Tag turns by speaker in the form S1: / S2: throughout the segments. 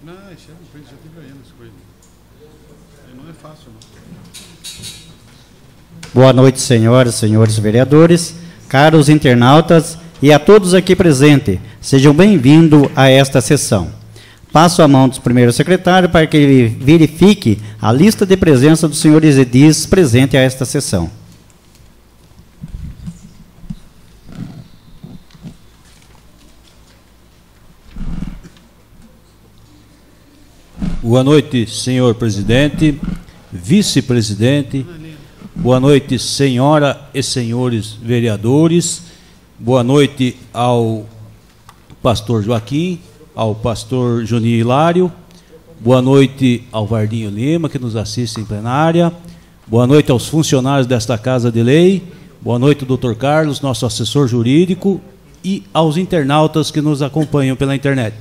S1: Não, isso já tive aí nas coisas. Não é fácil, não.
S2: Boa noite, senhoras e senhores vereadores, caros internautas e a todos aqui presentes. Sejam bem-vindos a esta sessão. Passo a mão do primeiro secretário para que ele verifique a lista de presença dos senhores edis presente a esta sessão.
S3: Boa noite, senhor presidente, vice-presidente. Boa noite, senhora e senhores vereadores. Boa noite ao pastor Joaquim, ao pastor Juninho Hilário. Boa noite ao Vardinho Lima, que nos assiste em plenária. Boa noite aos funcionários desta Casa de Lei. Boa noite, doutor Carlos, nosso assessor jurídico, e aos internautas que nos acompanham pela internet.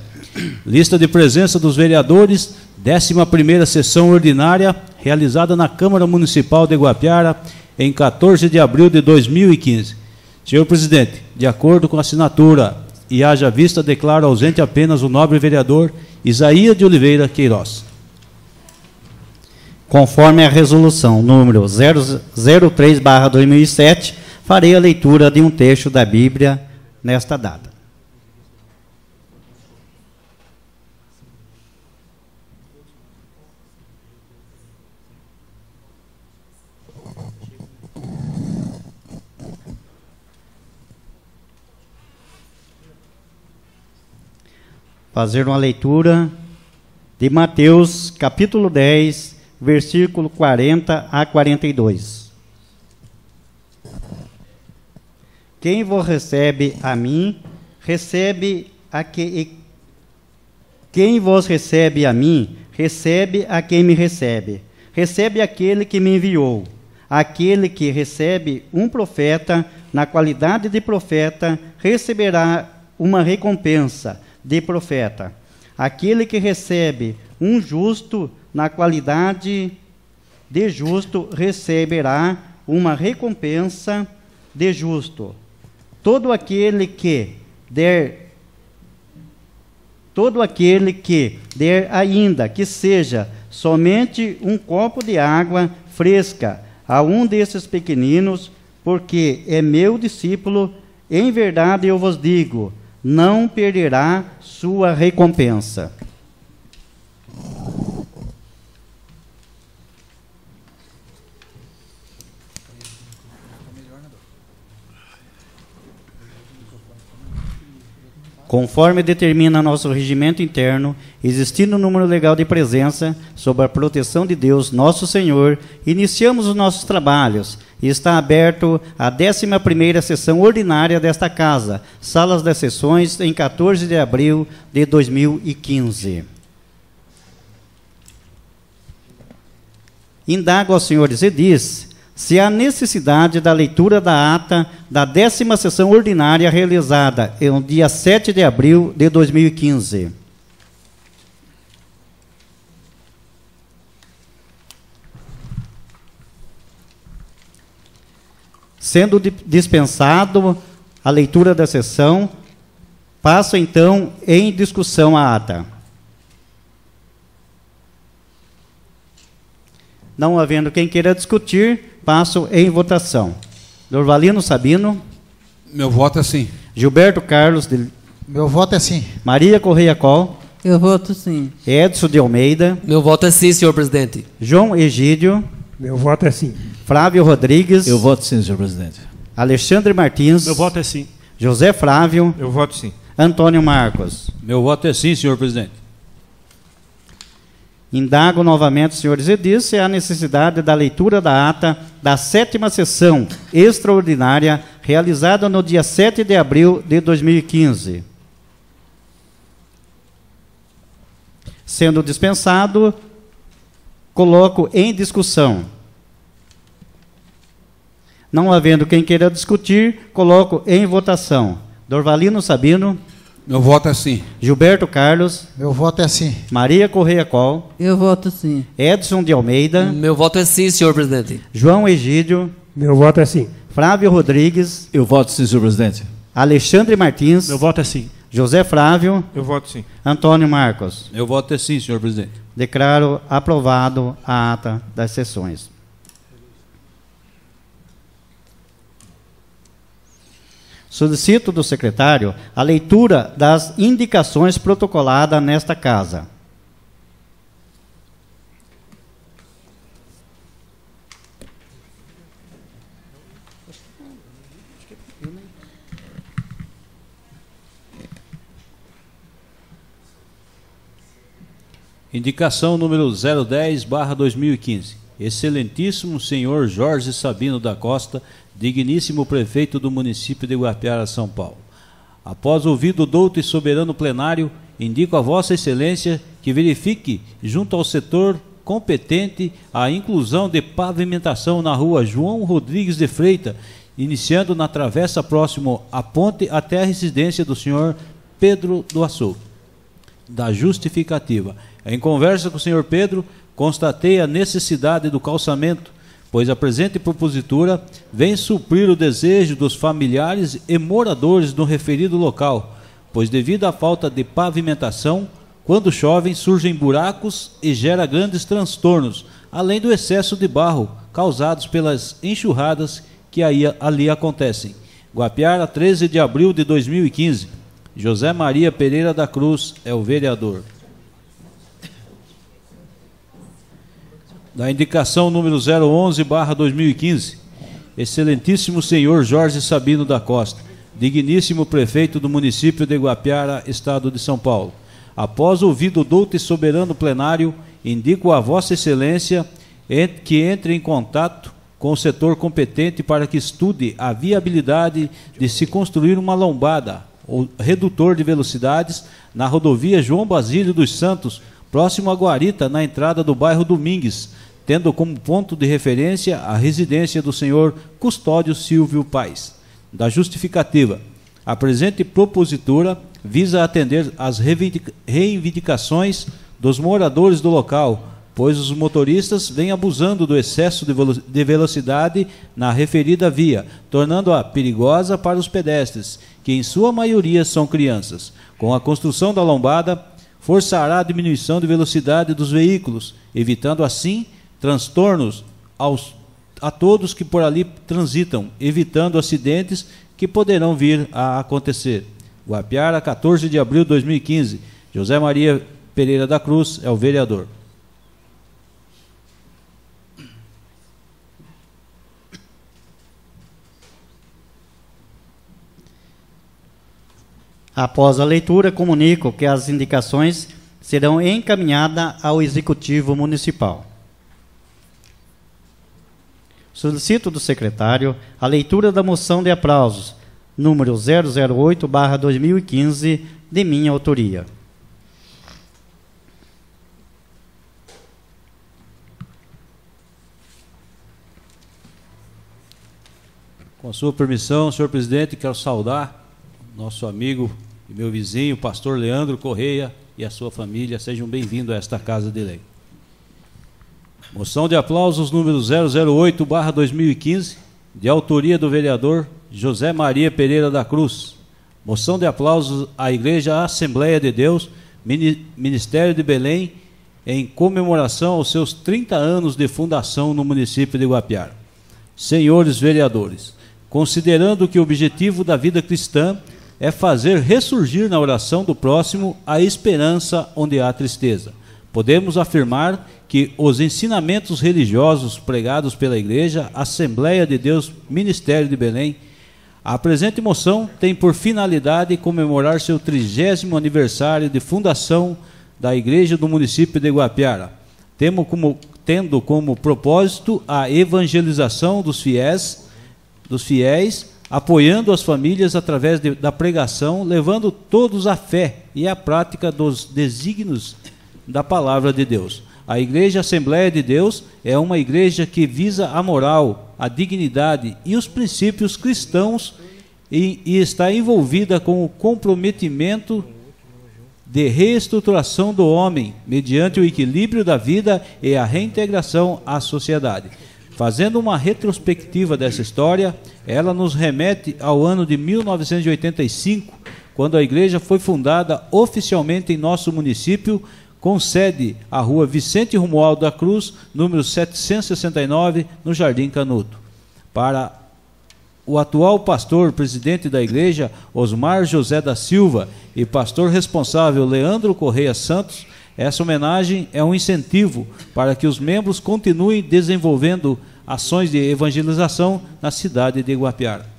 S3: Lista de presença dos vereadores, 11ª sessão ordinária, realizada na Câmara Municipal de Guapiara, em 14 de abril de 2015. Senhor presidente, de acordo com a assinatura e haja vista, declaro ausente apenas o nobre vereador Isaías de Oliveira Queiroz.
S2: Conforme a resolução número 003/2007, farei a leitura de um texto da Bíblia nesta data. Fazer uma leitura de Mateus, capítulo 10, versículo 40 a 42. Quem vos recebe a mim, recebe a quem vos recebe a mim, recebe a quem me recebe. Recebe aquele que me enviou. Aquele que recebe um profeta, na qualidade de profeta, receberá uma recompensa de profeta. Aquele que recebe um justo, na qualidade de justo, receberá uma recompensa de justo. Todo aquele que der ainda que seja somente um copo de água fresca a um desses pequeninos, porque é meu discípulo, em verdade eu vos digo, não perderá sua recompensa. Conforme determina nosso regimento interno, existindo o número legal de presença, sob a proteção de Deus, nosso Senhor, iniciamos os nossos trabalhos. Está aberto a 11ª sessão ordinária desta Casa, salas das sessões, em 14 de abril de 2015. Indago aos senhores edis se há necessidade da leitura da ata da 10ª sessão ordinária realizada no dia 7 de abril de 2015. Sendo dispensado a leitura da sessão, passo então em discussão a ata. Não havendo quem queira discutir, passo em votação. Dorvalino Sabino.
S1: Meu voto é sim.
S2: Gilberto Carlos.
S4: Meu voto é sim.
S2: Maria Correia Col.
S5: Eu voto sim.
S2: Edson de Almeida.
S6: Meu voto é sim, senhor presidente.
S2: João Egídio.
S7: Meu voto é sim.
S2: Flávio Rodrigues.
S8: Eu voto sim, senhor presidente.
S2: Alexandre Martins.
S7: Meu voto é sim.
S2: José Flávio.
S7: Eu voto sim.
S2: Antônio Marcos.
S3: Meu voto é sim, senhor presidente.
S2: Indago novamente, senhores edis, se há necessidade da leitura da ata da 7ª sessão extraordinária realizada no dia 7 de abril de 2015. Sendo dispensado, coloco em discussão. Não havendo quem queira discutir, coloco em votação. Dorvalino Sabino.
S1: Meu voto é sim.
S2: Gilberto Carlos.
S4: Meu voto é sim.
S2: Maria Correia Col.
S5: Eu voto sim.
S2: Edson de Almeida.
S6: Meu voto é sim, senhor presidente.
S2: João Egídio.
S7: Meu voto é sim.
S2: Flávio Rodrigues.
S8: Eu voto sim, senhor presidente.
S2: Alexandre Martins.
S7: Meu voto é sim.
S2: José Flávio.
S7: Eu voto sim.
S2: Antônio Marcos.
S3: Eu voto sim, senhor presidente.
S2: Declaro aprovado a ata das sessões. Solicito do secretário a leitura das indicações protocoladas nesta casa.
S3: Indicação número 010/2015. Excelentíssimo senhor Jorge Sabino da Costa, digníssimo prefeito do município de Guapiara, São Paulo. Após ouvido o douto e soberano plenário, indico a vossa excelência que verifique, junto ao setor competente, a inclusão de pavimentação na rua João Rodrigues de Freitas, iniciando na travessa próximo à ponte até a residência do senhor Pedro do Açougue. Da justificativa. Em conversa com o senhor Pedro, constatei a necessidade do calçamento, pois a presente propositura vem suprir o desejo dos familiares e moradores do referido local, pois devido à falta de pavimentação, quando chovem surgem buracos e gera grandes transtornos, além do excesso de barro causados pelas enxurradas que ali acontecem. Guapiara, 13 de abril de 2015. José Maria Pereira da Cruz é o vereador. Da indicação número 011/2015, excelentíssimo senhor Jorge Sabino da Costa, digníssimo prefeito do município de Guapiara, estado de São Paulo. Após ouvido o douto e soberano plenário, indico a vossa excelência que entre em contato com o setor competente para que estude a viabilidade de se construir uma lombada ou redutor de velocidades na rodovia João Basílio dos Santos, próximo a Guarita, na entrada do bairro Domingues, tendo como ponto de referência a residência do senhor Custódio Silvio Paes. Da justificativa. A presente propositura visa atender às reivindicações dos moradores do local, pois os motoristas vêm abusando do excesso de velocidade na referida via, tornando-a perigosa para os pedestres, que em sua maioria são crianças. Com a construção da lombada, forçará a diminuição de velocidade dos veículos, evitando assim transtornos a todos que por ali transitam, evitando acidentes que poderão vir a acontecer. Guapiara, 14 de abril de 2015. José Maria Pereira da Cruz é o vereador.
S2: Após a leitura, comunico que as indicações serão encaminhadas ao Executivo Municipal. Solicito do secretário a leitura da moção de aplausos, número 008/2015, de minha autoria.
S3: Com a sua permissão, senhor presidente, quero saudar nosso amigo e meu vizinho, pastor Leandro Correia, e a sua família. Sejam bem-vindos a esta Casa de Lei. Moção de aplausos número 008/2015, de autoria do vereador José Maria Pereira da Cruz. Moção de aplausos à Igreja Assembleia de Deus, Ministério de Belém, em comemoração aos seus 30 anos de fundação no município de Guapiara. Senhores vereadores, considerando que o objetivo da vida cristã é fazer ressurgir na oração do próximo a esperança onde há tristeza, podemos afirmar que os ensinamentos religiosos pregados pela Igreja Assembleia de Deus, Ministério de Belém, a presente moção tem por finalidade comemorar seu 30º aniversário de fundação da Igreja do município de Guapiara, tendo como propósito a evangelização dos fiéis, apoiando as famílias através da pregação, levando todos à fé e à prática dos desígnios da palavra de Deus. A Igreja Assembleia de Deus é uma igreja que visa a moral, a dignidade e os princípios cristãos e está envolvida com o comprometimento de reestruturação do homem mediante o equilíbrio da vida e a reintegração à sociedade. Fazendo uma retrospectiva dessa história, ela nos remete ao ano de 1985, quando a igreja foi fundada oficialmente em nosso município, com sede à rua Vicente Romualdo da Cruz, número 769, no Jardim Canuto. Para o atual pastor presidente da igreja, Osmar José da Silva, e pastor responsável, Leandro Correia Santos, essa homenagem é um incentivo para que os membros continuem desenvolvendo ações de evangelização na cidade de Iguapiara.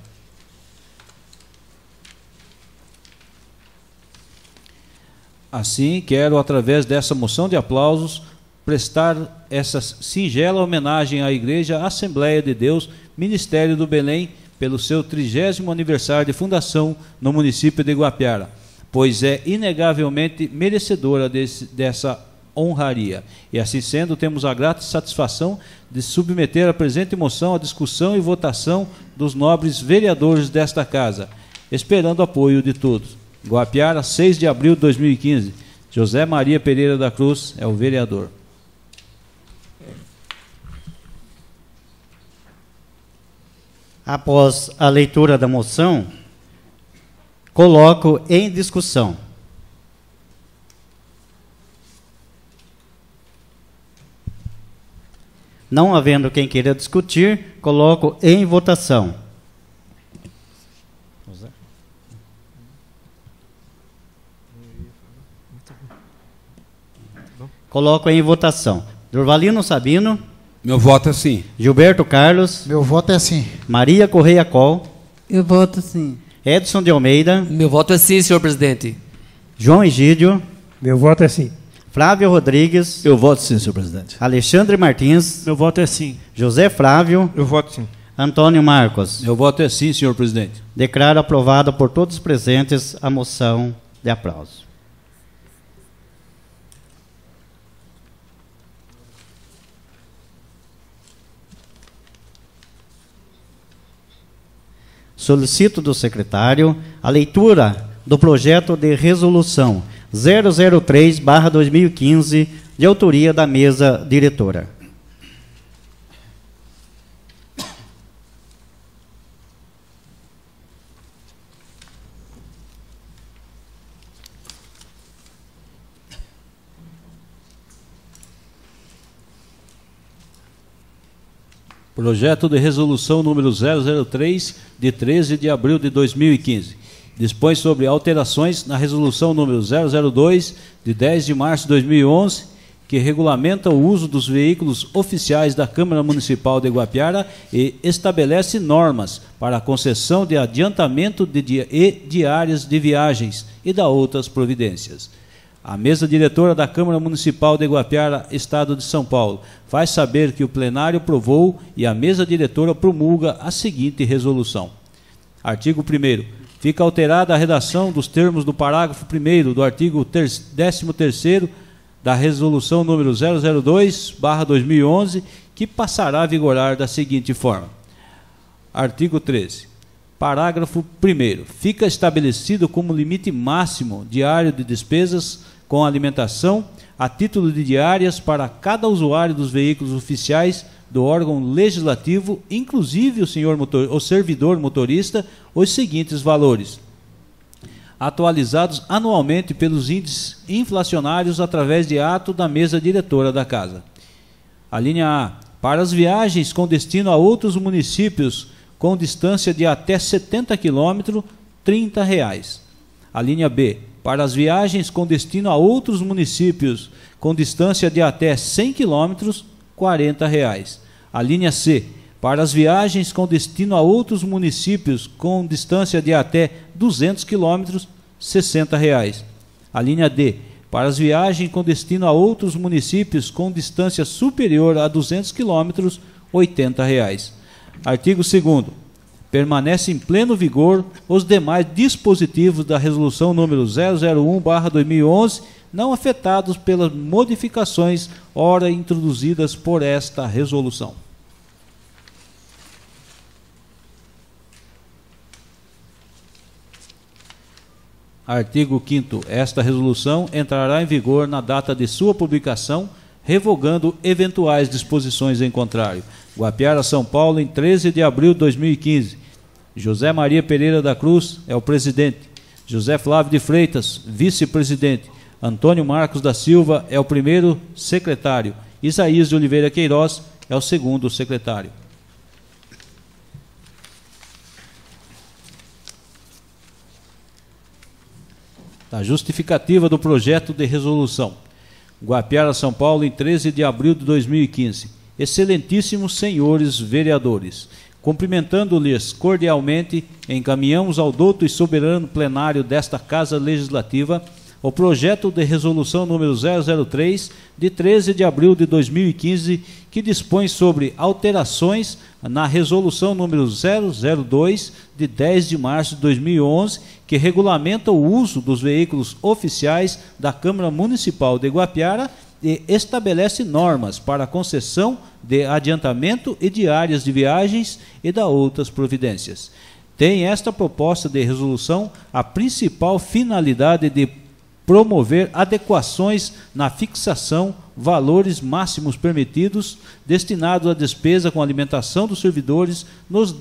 S3: Assim, quero, através dessa moção de aplausos, prestar essa singela homenagem à Igreja Assembleia de Deus, Ministério do Belém, pelo seu 30º aniversário de fundação no município de Iguapiara, pois é inegavelmente merecedora dessa honraria. E assim sendo, temos a grata satisfação de submeter a presente moção à discussão e votação dos nobres vereadores desta casa, esperando o apoio de todos. Iguapiara, 6 de abril de 2015. José Maria Pereira da Cruz é o vereador.
S2: Após a leitura da moção, coloco em discussão. Não havendo quem queira discutir, coloco em votação. Coloco em votação. Durvalino Sabino.
S7: Meu voto é sim.
S2: Gilberto Carlos.
S4: Meu voto é sim.
S2: Maria Correia Coll.
S5: Eu voto sim.
S2: Edson de Almeida.
S6: Meu voto é sim, senhor presidente.
S2: João Egídio.
S8: Meu voto é sim.
S2: Flávio Rodrigues.
S9: Eu voto sim, senhor presidente.
S2: Alexandre Martins.
S8: Meu voto é sim.
S2: José Flávio.
S8: Eu voto sim.
S2: Antônio Marcos.
S3: Meu voto é sim, senhor presidente.
S2: Declaro aprovada por todos os presentes a moção de aplauso. Solicito do secretário a leitura do projeto de resolução 003/2015, de autoria da mesa diretora.
S3: Projeto de resolução número 003, de 13 de abril de 2015. Dispõe sobre alterações na resolução número 002, de 10 de março de 2011, que regulamenta o uso dos veículos oficiais da Câmara Municipal de Iguapiara e estabelece normas para a concessão de adiantamento e diárias de viagens e da outras providências. A mesa diretora da Câmara Municipal de Iguapiara, Estado de São Paulo, faz saber que o plenário aprovou e a mesa diretora promulga a seguinte resolução. Artigo 1º. Fica alterada a redação dos termos do parágrafo 1º do artigo 13º da resolução número 002/2011, que passará a vigorar da seguinte forma. Artigo 13. Parágrafo 1º. Fica estabelecido como limite máximo diário de despesas com alimentação a título de diárias para cada usuário dos veículos oficiais do órgão legislativo, inclusive o servidor motorista, os seguintes valores, atualizados anualmente pelos índices inflacionários através de ato da mesa diretora da Casa. A linha A. Para as viagens com destino a outros municípios com distância de até 70 km, R$ 30. A linha B. Para as viagens com destino a outros municípios com distância de até 100 km, R$ 40. A linha C. Para as viagens com destino a outros municípios com distância de até 200 km, R$ 60. A linha D. Para as viagens com destino a outros municípios com distância superior a 200 km, R$ 80. Artigo 2º. Permanece em pleno vigor os demais dispositivos da resolução número 001/2011, não afetados pelas modificações ora introduzidas por esta resolução. Artigo 5º. Esta resolução entrará em vigor na data de sua publicação, revogando eventuais disposições em contrário. Iguapiara, São Paulo, em 13 de abril de 2015. José Maria Pereira da Cruz é o presidente. José Flávio de Freitas, vice-presidente. Antônio Marcos da Silva é o primeiro secretário. Isaías de Oliveira Queiroz é o segundo secretário. A justificativa do projeto de resolução. Guapiara, São Paulo, em 13 de abril de 2015. Excelentíssimos senhores vereadores, cumprimentando-lhes cordialmente, encaminhamos ao douto e soberano plenário desta Casa Legislativa o projeto de resolução número 003, de 13 de abril de 2015, que dispõe sobre alterações na resolução número 002, de 10 de março de 2011, que regulamenta o uso dos veículos oficiais da Câmara Municipal de Guapiara e estabelece normas para a concessão de adiantamento e diárias de viagens e da outras providências. Tem esta proposta de resolução a principal finalidade de promover adequações na fixação, valores máximos permitidos destinados à despesa com alimentação dos servidores nos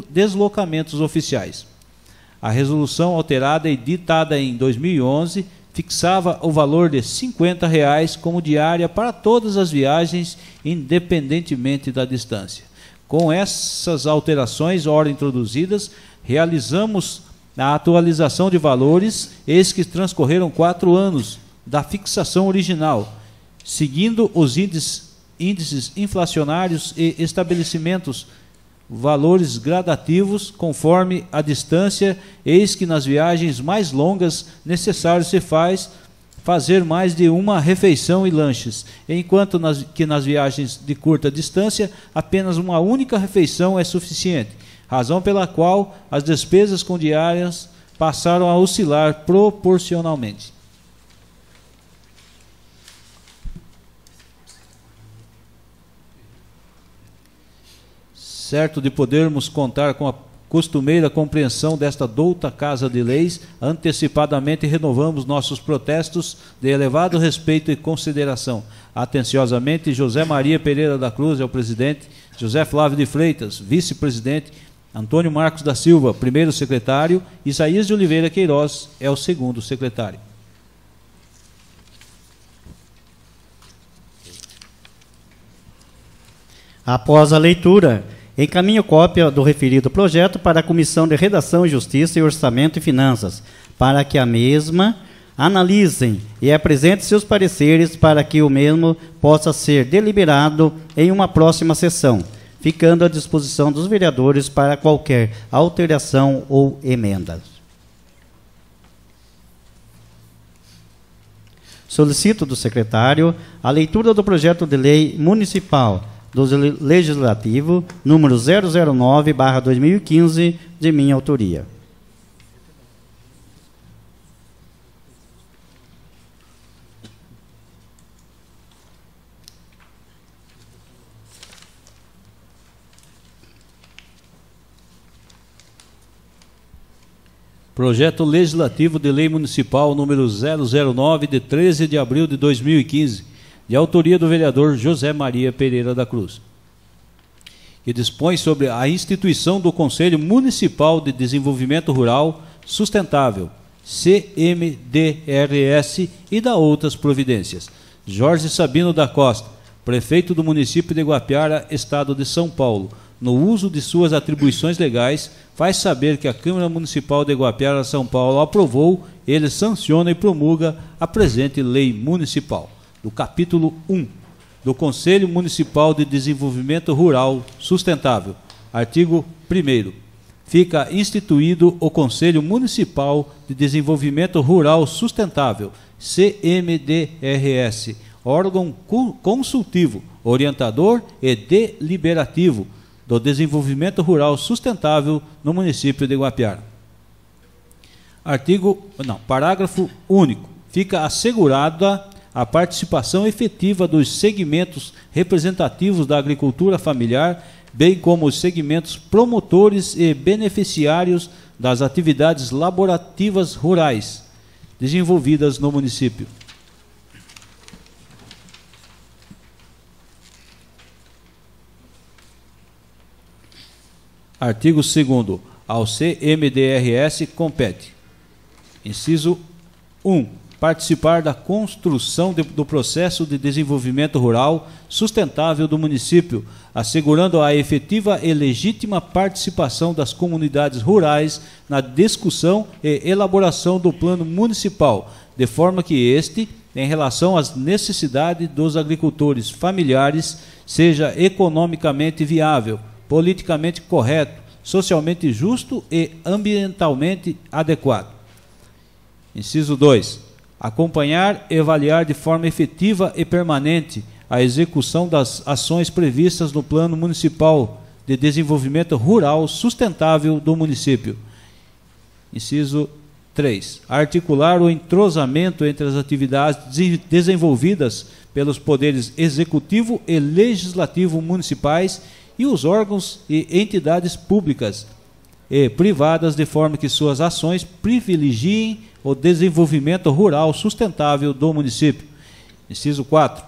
S3: deslocamentos oficiais. A resolução alterada e ditada em 2011 fixava o valor de R$ 50 como diária para todas as viagens, independentemente da distância. Com essas alterações ora introduzidas, realizamos a atualização de valores, eis que transcorreram 4 anos da fixação original, seguindo os índices inflacionários e estabelecimentos valores gradativos conforme a distância, eis que nas viagens mais longas necessário se fazer mais de uma refeição e lanches, enquanto que nas viagens de curta distância apenas uma única refeição é suficiente, razão pela qual as despesas com diárias passaram a oscilar proporcionalmente. Certo de podermos contar com a costumeira compreensão desta douta Casa de Leis, antecipadamente renovamos nossos protestos de elevado respeito e consideração. Atenciosamente, José Maria Pereira da Cruz é o presidente, José Flávio de Freitas, vice-presidente, Antônio Marcos da Silva, primeiro secretário, Isaías de Oliveira Queiroz é o segundo secretário.
S2: Após a leitura, encaminho cópia do referido projeto para a Comissão de Redação, Justiça e Orçamento e Finanças, para que a mesma analisem e apresentem seus pareceres para que o mesmo possa ser deliberado em uma próxima sessão, ficando à disposição dos vereadores para qualquer alteração ou emenda. Solicito do secretário a leitura do projeto de lei municipal do Legislativo, número 009/2015, de minha autoria.
S3: Projeto Legislativo de Lei Municipal número 009, de 13 de abril de 2015, de autoria do vereador José Maria Pereira da Cruz, que dispõe sobre a instituição do Conselho Municipal de Desenvolvimento Rural Sustentável, CMDRS, e da outras providências. Jorge Sabino da Costa, prefeito do município de Guapiara, estado de São Paulo, no uso de suas atribuições legais, faz saber que a Câmara Municipal de Guapiara, São Paulo, aprovou, ele sanciona e promulga a presente lei municipal. Do capítulo 1 do Conselho Municipal de Desenvolvimento Rural Sustentável. Artigo 1º. Fica instituído o Conselho Municipal de Desenvolvimento Rural Sustentável, CMDRS, órgão consultivo, orientador e deliberativo do desenvolvimento rural sustentável no município de Guapiara. Parágrafo único. Fica assegurada a participação efetiva dos segmentos representativos da agricultura familiar, bem como os segmentos promotores e beneficiários das atividades laborativas rurais desenvolvidas no município. Artigo 2º. Ao CMDRS compete: Inciso 1. Participar da construção do processo de desenvolvimento rural sustentável do município, assegurando a efetiva e legítima participação das comunidades rurais na discussão e elaboração do plano municipal, de forma que este, em relação às necessidades dos agricultores familiares, seja economicamente viável, politicamente correto, socialmente justo e ambientalmente adequado. Inciso 2. Acompanhar e avaliar de forma efetiva e permanente a execução das ações previstas no Plano Municipal de Desenvolvimento Rural Sustentável do município. Inciso 3. Articular o entrosamento entre as atividades desenvolvidas pelos poderes executivo e legislativo municipais e os órgãos e entidades públicas e privadas, de forma que suas ações privilegiem o desenvolvimento rural sustentável do município. Inciso 4.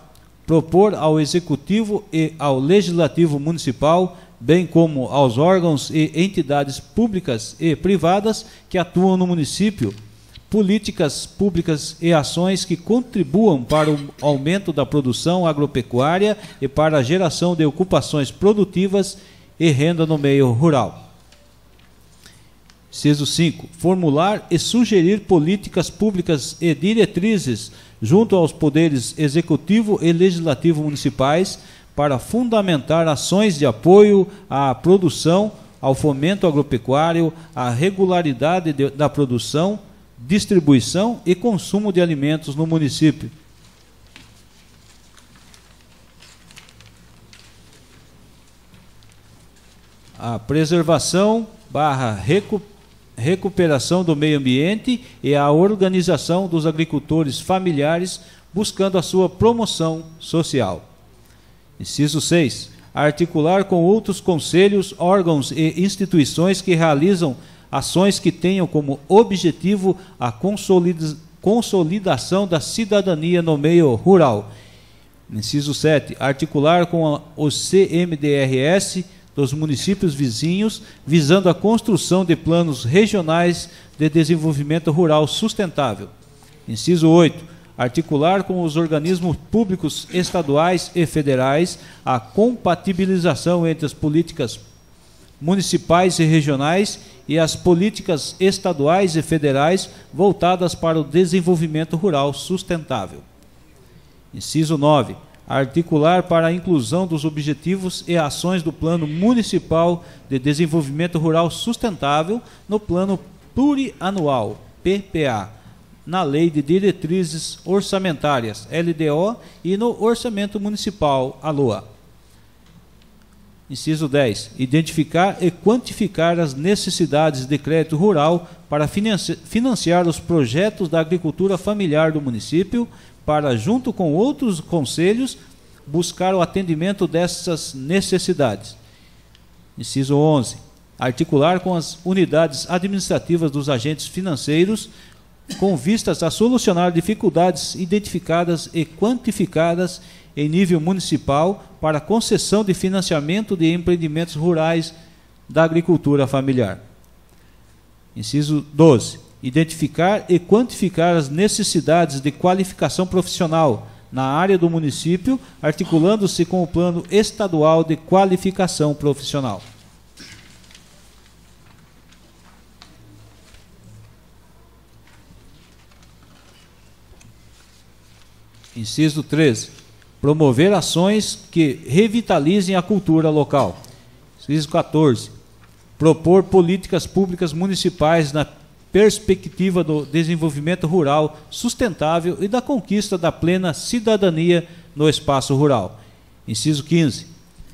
S3: Propor ao Executivo e ao Legislativo Municipal, bem como aos órgãos e entidades públicas e privadas que atuam no município, políticas públicas e ações que contribuam para o aumento da produção agropecuária e para a geração de ocupações produtivas e renda no meio rural. Inciso 5. Formular e sugerir políticas públicas e diretrizes junto aos poderes executivo e legislativo municipais para fundamentar ações de apoio à produção, ao fomento agropecuário, à regularidade da produção, distribuição e consumo de alimentos no município. A preservação / recuperação do meio ambiente e a organização dos agricultores familiares, buscando a sua promoção social. Inciso 6. Articular com outros conselhos, órgãos e instituições que realizam ações que tenham como objetivo a consolidação da cidadania no meio rural. Inciso 7. Articular com os CMDRS dos municípios vizinhos, visando a construção de planos regionais de desenvolvimento rural sustentável. Inciso 8. Articular com os organismos públicos estaduais e federais a compatibilização entre as políticas municipais e regionais e as políticas estaduais e federais voltadas para o desenvolvimento rural sustentável. Inciso 9. Articular para a inclusão dos objetivos e ações do Plano Municipal de Desenvolvimento Rural Sustentável no Plano Plurianual, PPA, na Lei de Diretrizes Orçamentárias, LDO, e no Orçamento Municipal, ALOA. Inciso 10. Identificar e quantificar as necessidades de crédito rural para financiar os projetos da agricultura familiar do município, para, junto com outros conselhos, buscar o atendimento dessas necessidades. Inciso 11. Articular com as unidades administrativas dos agentes financeiros, com vistas a solucionar dificuldades identificadas e quantificadas em nível municipal para concessão de financiamento de empreendimentos rurais da agricultura familiar. Inciso 12. Identificar e quantificar as necessidades de qualificação profissional na área do município, articulando-se com o Plano Estadual de Qualificação Profissional. Inciso 13. Promover ações que revitalizem a cultura local. Inciso 14. Propor políticas públicas municipais na perspectiva do desenvolvimento rural sustentável e da conquista da plena cidadania no espaço rural. Inciso 15.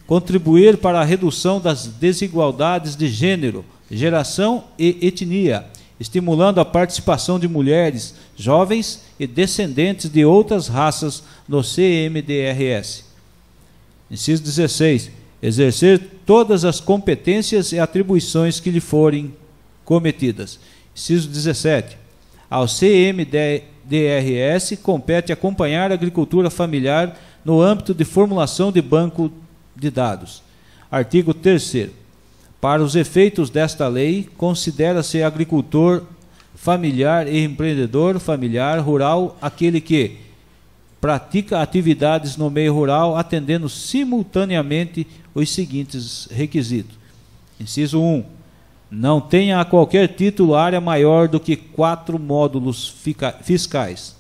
S3: Contribuir para a redução das desigualdades de gênero, geração e etnia, estimulando a participação de mulheres, jovens e descendentes de outras raças no CMDRS. Inciso 16. Exercer todas as competências e atribuições que lhe forem cometidas. Inciso 17. Ao CMDRS compete acompanhar a agricultura familiar no âmbito de formulação de banco de dados. Artigo 3º. Para os efeitos desta lei, considera-se agricultor familiar e empreendedor familiar rural, aquele que pratica atividades no meio rural, atendendo simultaneamente os seguintes requisitos. Inciso 1. Não tenha a qualquer título área maior do que 4 módulos fiscais.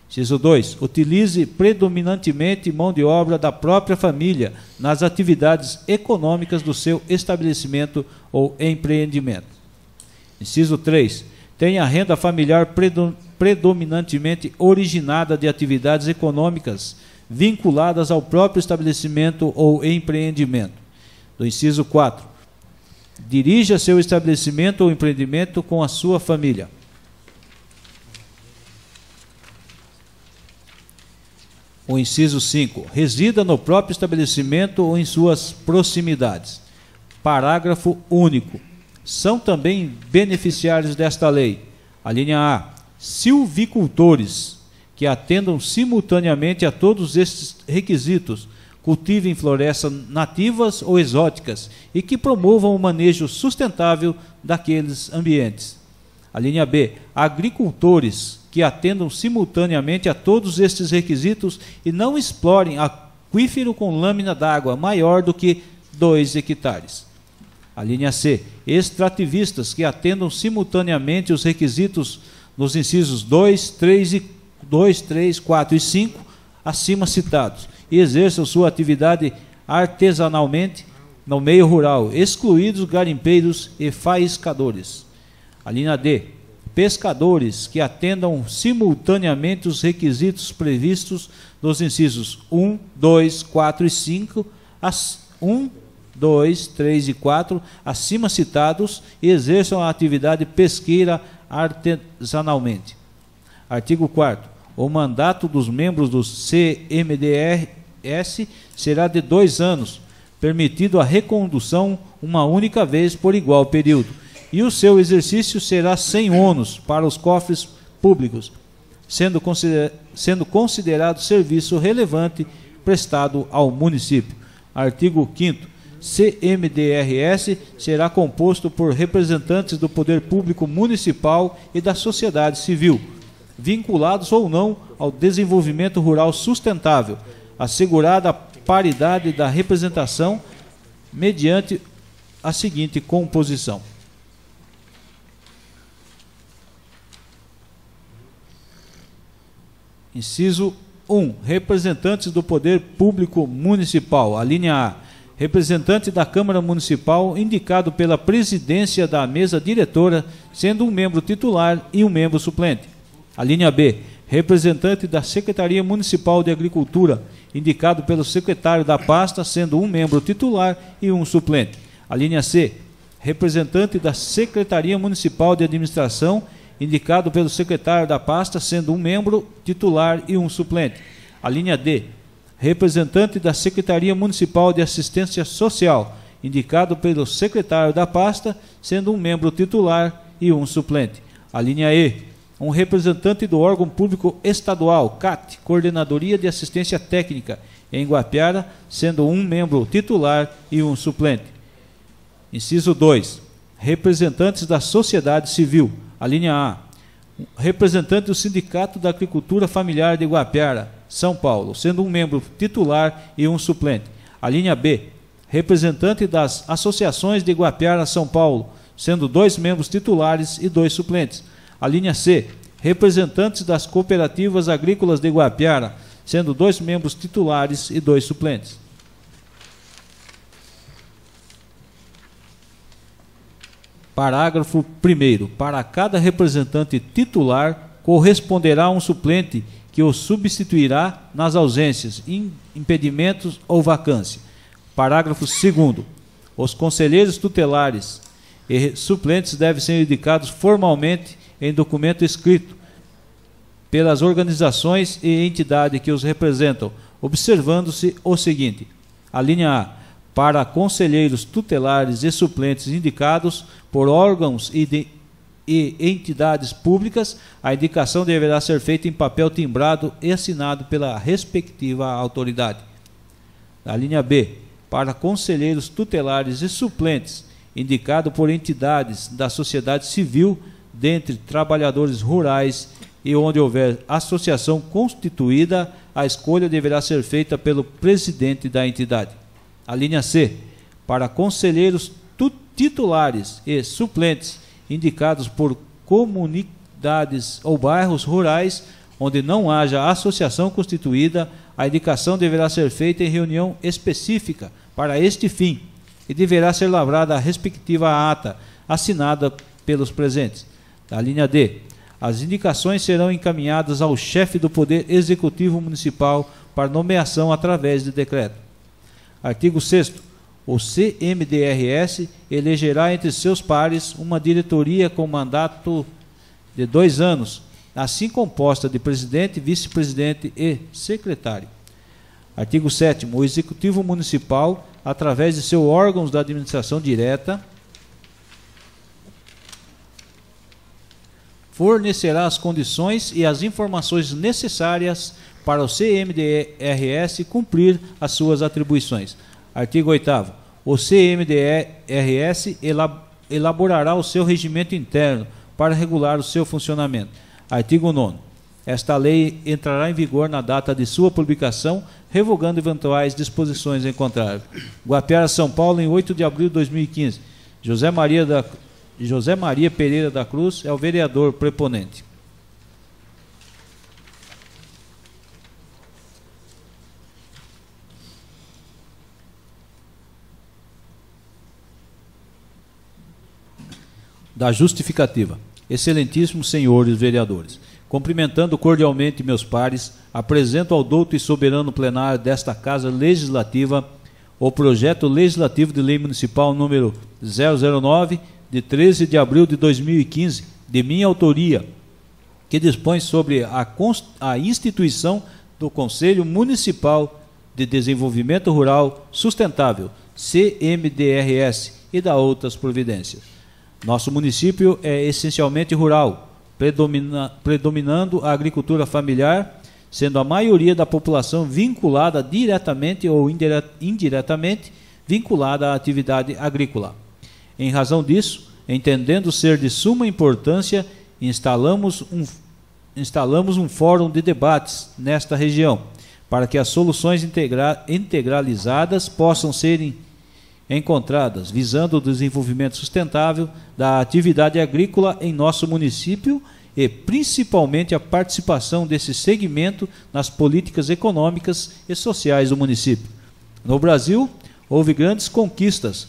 S3: Inciso 2. Utilize predominantemente mão de obra da própria família nas atividades econômicas do seu estabelecimento ou empreendimento. Inciso 3. Tenha renda familiar predominantemente originada de atividades econômicas vinculadas ao próprio estabelecimento ou empreendimento. Do inciso 4. Dirija seu estabelecimento ou empreendimento com a sua família. O inciso 5. Resida no próprio estabelecimento ou em suas proximidades. Parágrafo único. São também beneficiários desta lei: a linha A, silvicultores, que atendam simultaneamente a todos estes requisitos, cultivem florestas nativas ou exóticas e que promovam o manejo sustentável daqueles ambientes. A linha B, agricultores, que atendam simultaneamente a todos estes requisitos e não explorem aquífero com lâmina d'água maior do que 2 hectares. A linha C, extrativistas, que atendam simultaneamente os requisitos nos incisos 2, 3, 4 e 5, acima citados, e exerçam sua atividade artesanalmente no meio rural, excluídos garimpeiros e faiscadores. A linha D, pescadores, que atendam simultaneamente os requisitos previstos nos incisos 1, 2, 4 e 5, 1, 2, 3 e 4, acima citados, e exerçam a atividade pesqueira artesanalmente. Artigo 4º. O mandato dos membros do CMDRS será de 2 anos, permitido a recondução uma única vez por igual período, e o seu exercício será sem ônus para os cofres públicos, sendo considerado serviço relevante prestado ao município. Artigo 5º. CMDRS será composto por representantes do poder público municipal e da sociedade civil, vinculados ou não ao desenvolvimento rural sustentável, assegurada a paridade da representação mediante a seguinte composição. Inciso 1. Representantes do poder público municipal. A linha A. Representante da Câmara Municipal indicado pela presidência da mesa diretora, sendo um membro titular e um membro suplente. A linha B, representante da Secretaria Municipal de Agricultura, indicado pelo secretário da pasta, sendo um membro titular e um suplente. A linha C, representante da Secretaria Municipal de Administração, indicado pelo secretário da pasta, sendo um membro titular e um suplente. A linha D, representante da Secretaria Municipal de Assistência Social, indicado pelo secretário da pasta, sendo um membro titular e um suplente. A linha E, um representante do órgão público estadual, CAT, Coordenadoria de Assistência Técnica, em Guapiara, sendo um membro titular e um suplente. Inciso 2. Representantes da sociedade civil. A linha A, representante do Sindicato da Agricultura Familiar de Guapiara, São Paulo, sendo um membro titular e um suplente. A linha B, representante das associações de Guapiara, São Paulo, sendo 2 membros titulares e 2 suplentes. A linha C, representantes das cooperativas agrícolas de Guapiara, sendo 2 membros titulares e 2 suplentes. Parágrafo 1º. Para cada representante titular, corresponderá um suplente que o substituirá nas ausências, impedimentos ou vacância. Parágrafo 2º. Os conselheiros tutelares e suplentes devem ser indicados formalmente em documento escrito pelas organizações e entidades que os representam, observando-se o seguinte: a linha A, para conselheiros tutelares e suplentes indicados por órgãos e entidades públicas, a indicação deverá ser feita em papel timbrado e assinado pela respectiva autoridade. A linha B, para conselheiros tutelares e suplentes indicado por entidades da sociedade civil, dentre trabalhadores rurais e onde houver associação constituída, a escolha deverá ser feita pelo presidente da entidade. A linha C, para conselheiros titulares e suplentes indicados por comunidades ou bairros rurais onde não haja associação constituída, a indicação deverá ser feita em reunião específica para este fim e deverá ser lavrada a respectiva ata assinada pelos presentes. A linha D, as indicações serão encaminhadas ao chefe do Poder Executivo Municipal para nomeação através de decreto. Artigo 6º. O CMDRS elegerá entre seus pares uma diretoria com mandato de 2 anos, assim composta de presidente, vice-presidente e secretário. Artigo 7º. O Executivo Municipal, através de seus órgãos da administração direta, fornecerá as condições e as informações necessárias para o CMDRS cumprir as suas atribuições. Artigo 8º. O CMDRS elaborará o seu regimento interno para regular o seu funcionamento. Artigo 9º. Esta lei entrará em vigor na data de sua publicação, revogando eventuais disposições em contrário. Guapiara, São Paulo, em 8 de abril de 2015. José Maria Pereira da Cruz é o vereador preponente. Da justificativa. Excelentíssimos senhores vereadores, cumprimentando cordialmente meus pares, apresento ao douto e soberano plenário desta Casa Legislativa o projeto legislativo de lei municipal número 009, de 13 de abril de 2015, de minha autoria, que dispõe sobre a instituição do Conselho Municipal de Desenvolvimento Rural Sustentável, CMDRS, e da outras providências. Nosso município é essencialmente rural, predominando a agricultura familiar, sendo a maioria da população vinculada diretamente ou indiretamente vinculada à atividade agrícola. Em razão disso, entendendo ser de suma importância, instalamos um fórum de debates nesta região, para que as soluções integralizadas possam ser encontradas, visando o desenvolvimento sustentável da atividade agrícola em nosso município e principalmente a participação desse segmento nas políticas econômicas e sociais do município. No Brasil, houve grandes conquistas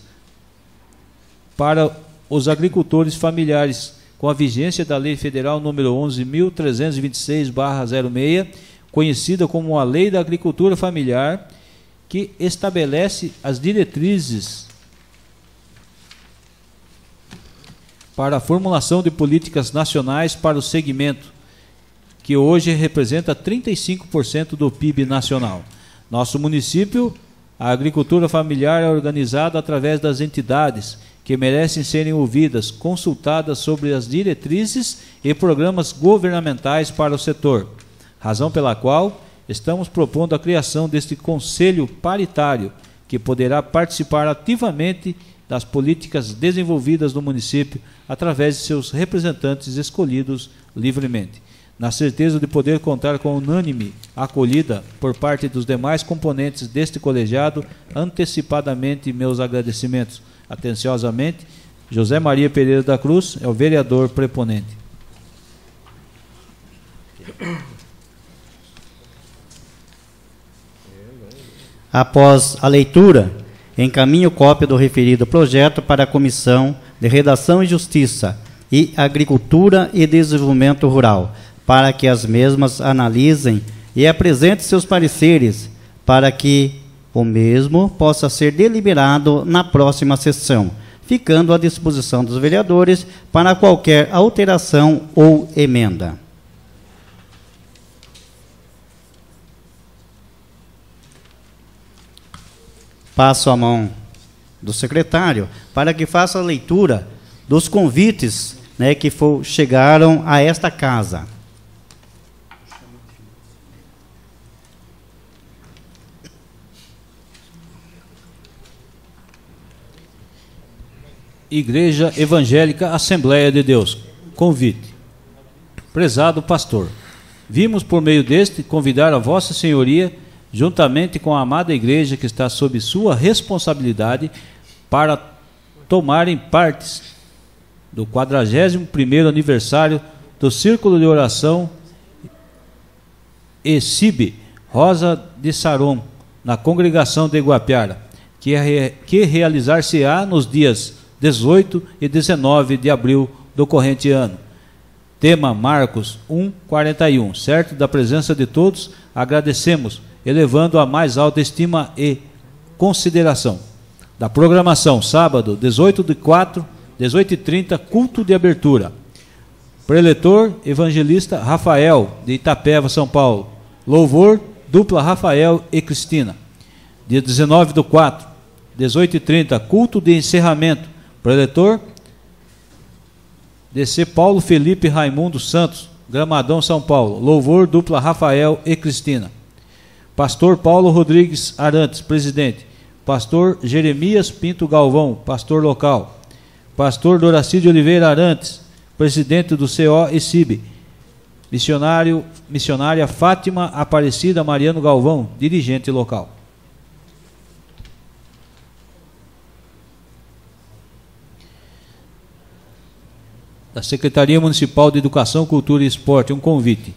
S3: para os agricultores familiares, com a vigência da Lei Federal número 11.326/06, conhecida como a Lei da Agricultura Familiar, que estabelece as diretrizes para a formulação de políticas nacionais para o segmento, que hoje representa 35% do PIB nacional. Nosso município, a agricultura familiar é organizada através das entidades que merecem serem ouvidas, consultadas sobre as diretrizes e programas governamentais para o setor, razão pela qual estamos propondo a criação deste conselho paritário, que poderá participar ativamente das políticas desenvolvidas no município através de seus representantes escolhidos livremente. Na certeza de poder contar com unânime acolhida por parte dos demais componentes deste colegiado, antecipadamente meus agradecimentos. Atenciosamente, José Maria Pereira da Cruz é o vereador preponente.
S2: Após a leitura, encaminho cópia do referido projeto para a Comissão de Redação e Justiça e Agricultura e Desenvolvimento Rural, para que as mesmas analisem e apresentem seus pareceres, para que o mesmo possa ser deliberado na próxima sessão, ficando à disposição dos vereadores para qualquer alteração ou emenda. Passo a mão do secretário para que faça a leitura dos convites, que chegaram a esta casa.
S3: Igreja Evangélica Assembleia de Deus. convite. Prezado pastor, vimos por meio deste convidar a Vossa Senhoria, juntamente com a amada igreja que está sob sua responsabilidade, para tomarem partes do 41º aniversário do Círculo de Oração ESIB Rosa de Saron, na congregação de Guapiara, que realizar-se-á nos dias 18 e 19 de abril do corrente ano. Tema Marcos 1:41. Certo da presença de todos, agradecemos, elevando a mais alta estima e consideração. Da programação, sábado, 18/4, 18h30, culto de abertura. Preletor, evangelista Rafael, de Itapeva, São Paulo. Louvor, dupla Rafael e Cristina. Dia 19/4, 18h30, culto de encerramento. Preletor, DC Paulo Felipe Raimundo Santos, Gramadão, São Paulo. Louvor, dupla Rafael e Cristina. Pastor Paulo Rodrigues Arantes, presidente. Pastor Jeremias Pinto Galvão, pastor local. Pastor Doracide Oliveira Arantes, presidente do CO ESIB. Missionária Fátima Aparecida Mariano Galvão, dirigente local. Da Secretaria Municipal de Educação, Cultura e Esporte, um convite.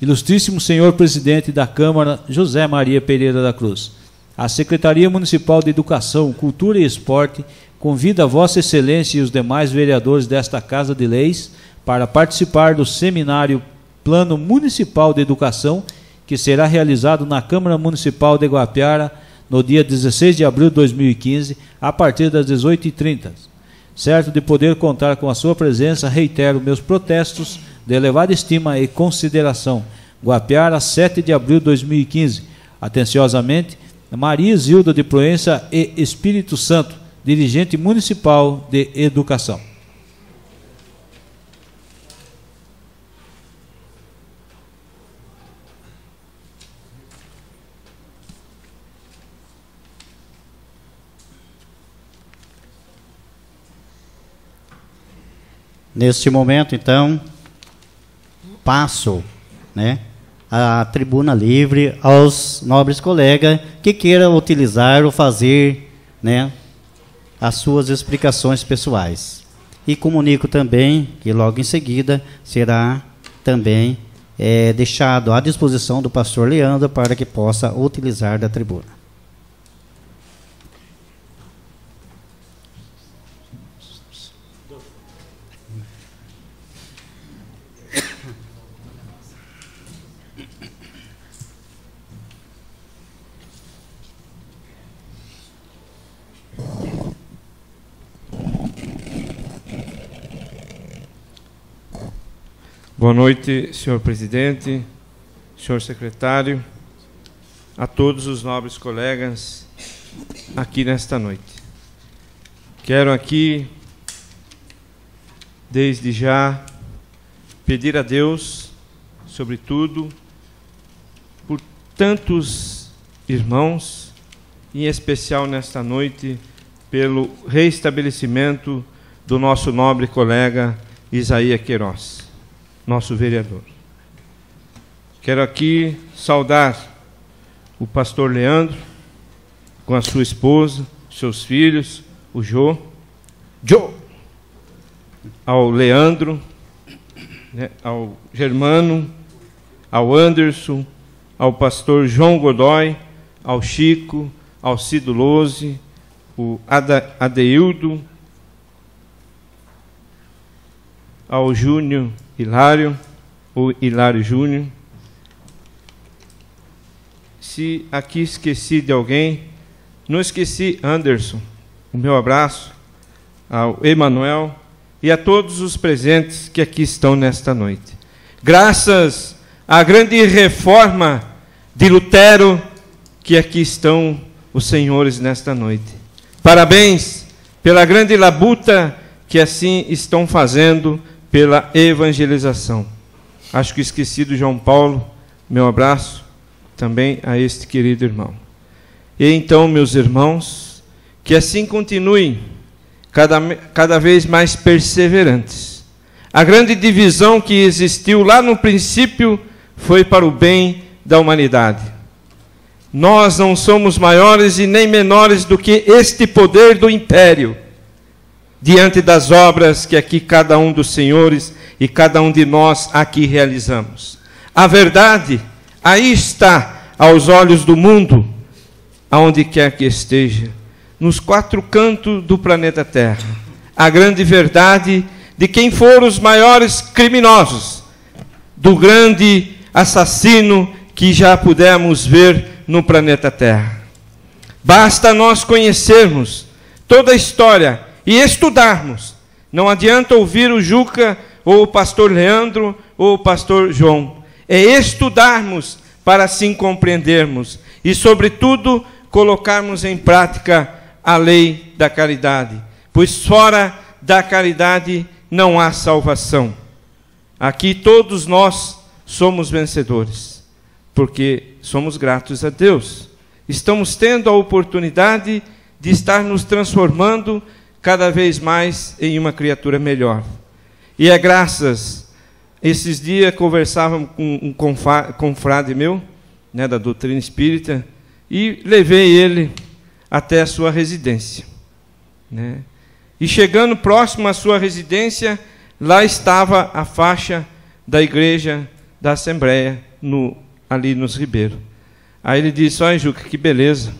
S3: Ilustríssimo senhor presidente da Câmara, José Maria Pereira da Cruz. A Secretaria Municipal de Educação, Cultura e Esporte convida a Vossa Excelência e os demais vereadores desta Casa de Leis para participar do seminário Plano Municipal de Educação, que será realizado na Câmara Municipal de Guapiara no dia 16 de abril de 2015, a partir das 18h30. Certo de poder contar com a sua presença, reitero meus protestos de elevada estima e consideração. Guapiara, 7 de abril de 2015. Atenciosamente, Maria Zilda de Proença e Espírito Santo, dirigente municipal de educação.
S2: Neste momento, então, passo, a tribuna livre aos nobres colegas que queiram utilizar ou fazer, as suas explicações pessoais. E comunico também que logo em seguida será também deixado à disposição do pastor Leandro para que possa utilizar da tribuna.
S7: Boa noite, senhor presidente, senhor secretário, a todos os nobres colegas aqui nesta noite. Quero aqui, desde já, pedir a Deus, sobretudo, por tantos irmãos, em especial nesta noite, pelo reestabelecimento do nosso nobre colega Isaías Queiroz, nosso vereador. Quero aqui saudar o pastor Leandro, com a sua esposa, seus filhos, o Joe, ao Leandro, ao Germano, ao Anderson, ao pastor João Godoy, ao Chico, ao Cido Lose, o Adeildo, ao Júnior Hilário, ou Hilário Júnior. Se aqui esqueci de alguém, não esqueci Anderson, o meu abraço, ao Emanuel e a todos os presentes que aqui estão nesta noite. Graças à grande reforma de Lutero, que aqui estão os senhores nesta noite. Parabéns pela grande labuta que assim estão fazendo pela evangelização. Acho que esqueci do João Paulo, meu abraço também a este querido irmão. E então, meus irmãos, que assim continuem cada vez mais perseverantes, A grande divisão que existiu lá no princípio foi para o bem da humanidade. Nós não somos maiores e nem menores do que este poder do império, diante das obras que aqui cada um dos senhores e cada um de nós aqui realizamos. A verdade, aí está, aos olhos do mundo, aonde quer que esteja, nos quatro cantos do planeta Terra. A grande verdade de quem foram os maiores criminosos, do grande assassino que já pudemos ver no planeta Terra. Basta nós conhecermos toda a história e estudarmos. Não adianta ouvir o Juca, ou o pastor Leandro, ou o pastor João. É estudarmos para assim compreendermos e, sobretudo, colocarmos em prática a lei da caridade. Pois fora da caridade não há salvação. Aqui todos nós somos vencedores, porque somos gratos a Deus. Estamos tendo a oportunidade de estar nos transformando cada vez mais em uma criatura melhor. E é graças, esses dias conversava com um confrade meu, né, da doutrina espírita, e levei ele até a sua residência, né? E chegando próximo à sua residência, lá estava a faixa da igreja da Assembleia, ali nos Ribeiros. Aí ele disse: olha, Juca, que beleza.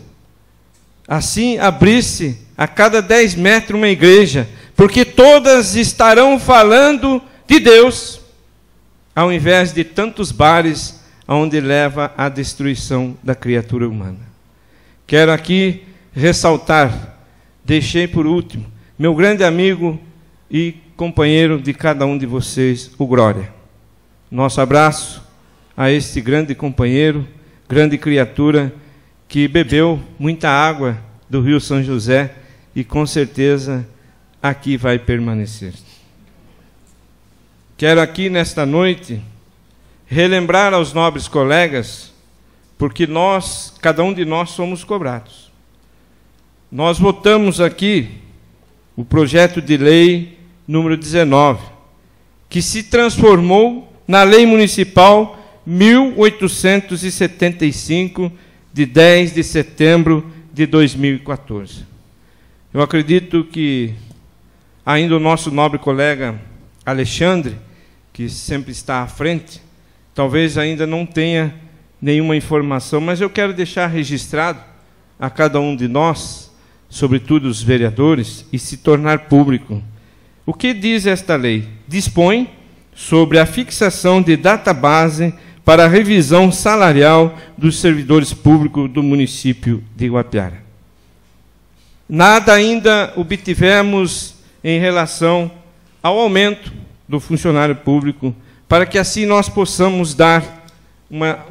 S7: Assim abrisse a cada 10 metros uma igreja, porque todas estarão falando de Deus, ao invés de tantos bares onde leva à destruição da criatura humana. Quero aqui ressaltar, deixei por último, meu grande amigo e companheiro de cada um de vocês, o Glória. Nosso abraço a este grande companheiro, grande criatura, que bebeu muita água do Rio São José e com certeza aqui vai permanecer. Quero aqui nesta noite relembrar aos nobres colegas, porque nós, cada um de nós, somos cobrados. Nós votamos aqui o projeto de lei número 19, que se transformou na Lei Municipal 1875, de 10 de setembro de 2014. Eu acredito que ainda o nosso nobre colega Alexandre, que sempre está à frente, talvez ainda não tenha nenhuma informação, mas eu quero deixar registrado a cada um de nós, sobretudo os vereadores, e se tornar público. O que diz esta lei? Dispõe sobre a fixação de database para a revisão salarial dos servidores públicos do município de Guapiara. Nada ainda obtivemos em relação ao aumento do funcionário público, para que assim nós possamos dar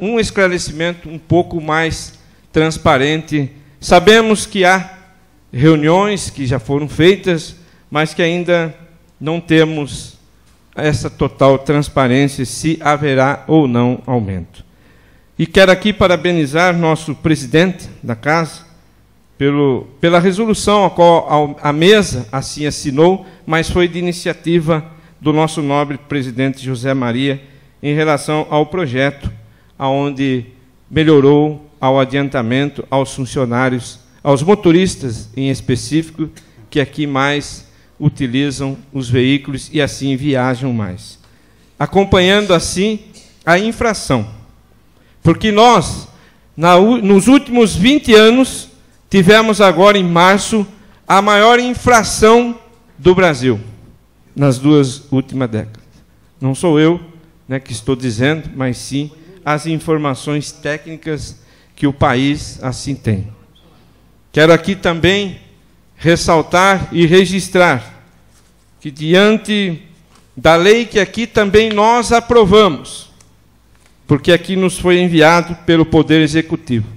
S7: um esclarecimento um pouco mais transparente. Sabemos que há reuniões que já foram feitas, mas que ainda não temos essa total transparência se haverá ou não aumento. E quero aqui parabenizar nosso presidente da casa pela resolução a qual a mesa assim assinou, mas foi de iniciativa do nosso nobre presidente José Maria em relação ao projeto, aonde melhorou ao adiantamento aos funcionários, aos motoristas em específico, que aqui mais utilizam os veículos e assim viajam mais. Acompanhando assim a infração. Porque nós, nos últimos 20 anos, tivemos agora em março a maior infração do Brasil, nas 2 últimas décadas. Não sou eu, né, que estou dizendo, mas sim as informações técnicas que o país assim tem. Quero aqui também ressaltar e registrar que, diante da lei que aqui também nós aprovamos, porque aqui nos foi enviado pelo Poder Executivo.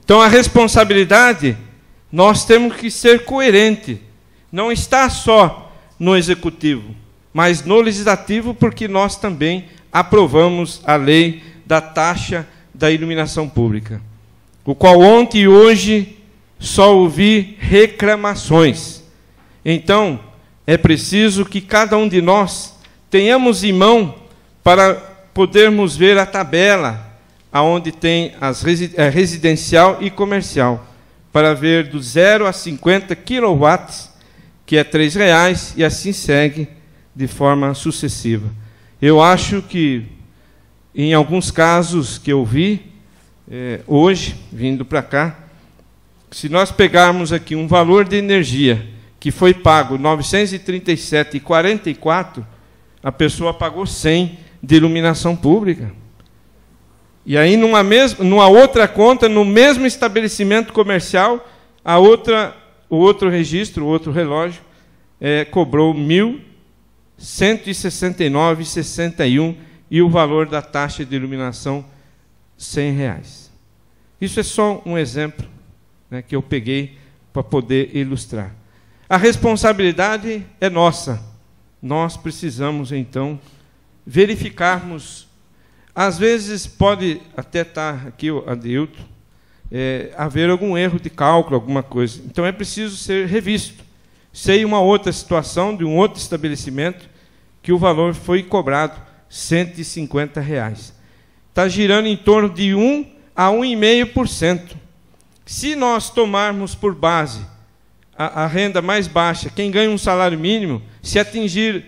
S7: Então, a responsabilidade, nós temos que ser coerente. Não está só no Executivo, mas no Legislativo, porque nós também aprovamos a lei da taxa da iluminação pública, o qual ontem e hoje só ouvi reclamações. Então, é preciso que cada um de nós tenhamos em mão para podermos ver a tabela aonde tem as residencial e comercial, para ver do 0 a 50 quilowatts, que é R$ 3,00, e assim segue de forma sucessiva. Eu acho que, em alguns casos que eu vi, hoje, vindo para cá, se nós pegarmos aqui um valor de energia que foi pago R$ 937,44, a pessoa pagou 100 de iluminação pública. E aí, numa outra conta, no mesmo estabelecimento comercial, o outro registro, o outro relógio, cobrou R$ 1.169,61 e o valor da taxa de iluminação, R$ 100. Isso é só um exemplo, né, que eu peguei para poder ilustrar. A responsabilidade é nossa. Nós precisamos, então, verificarmos. Às vezes pode até estar aqui o Adeilton, haver algum erro de cálculo, alguma coisa. Então é preciso ser revisto. Sei uma outra situação de um outro estabelecimento que o valor foi cobrado R$ 150. Está girando em torno de 1 a 1,5%. Se nós tomarmos por base a renda mais baixa, quem ganha um salário mínimo, se atingir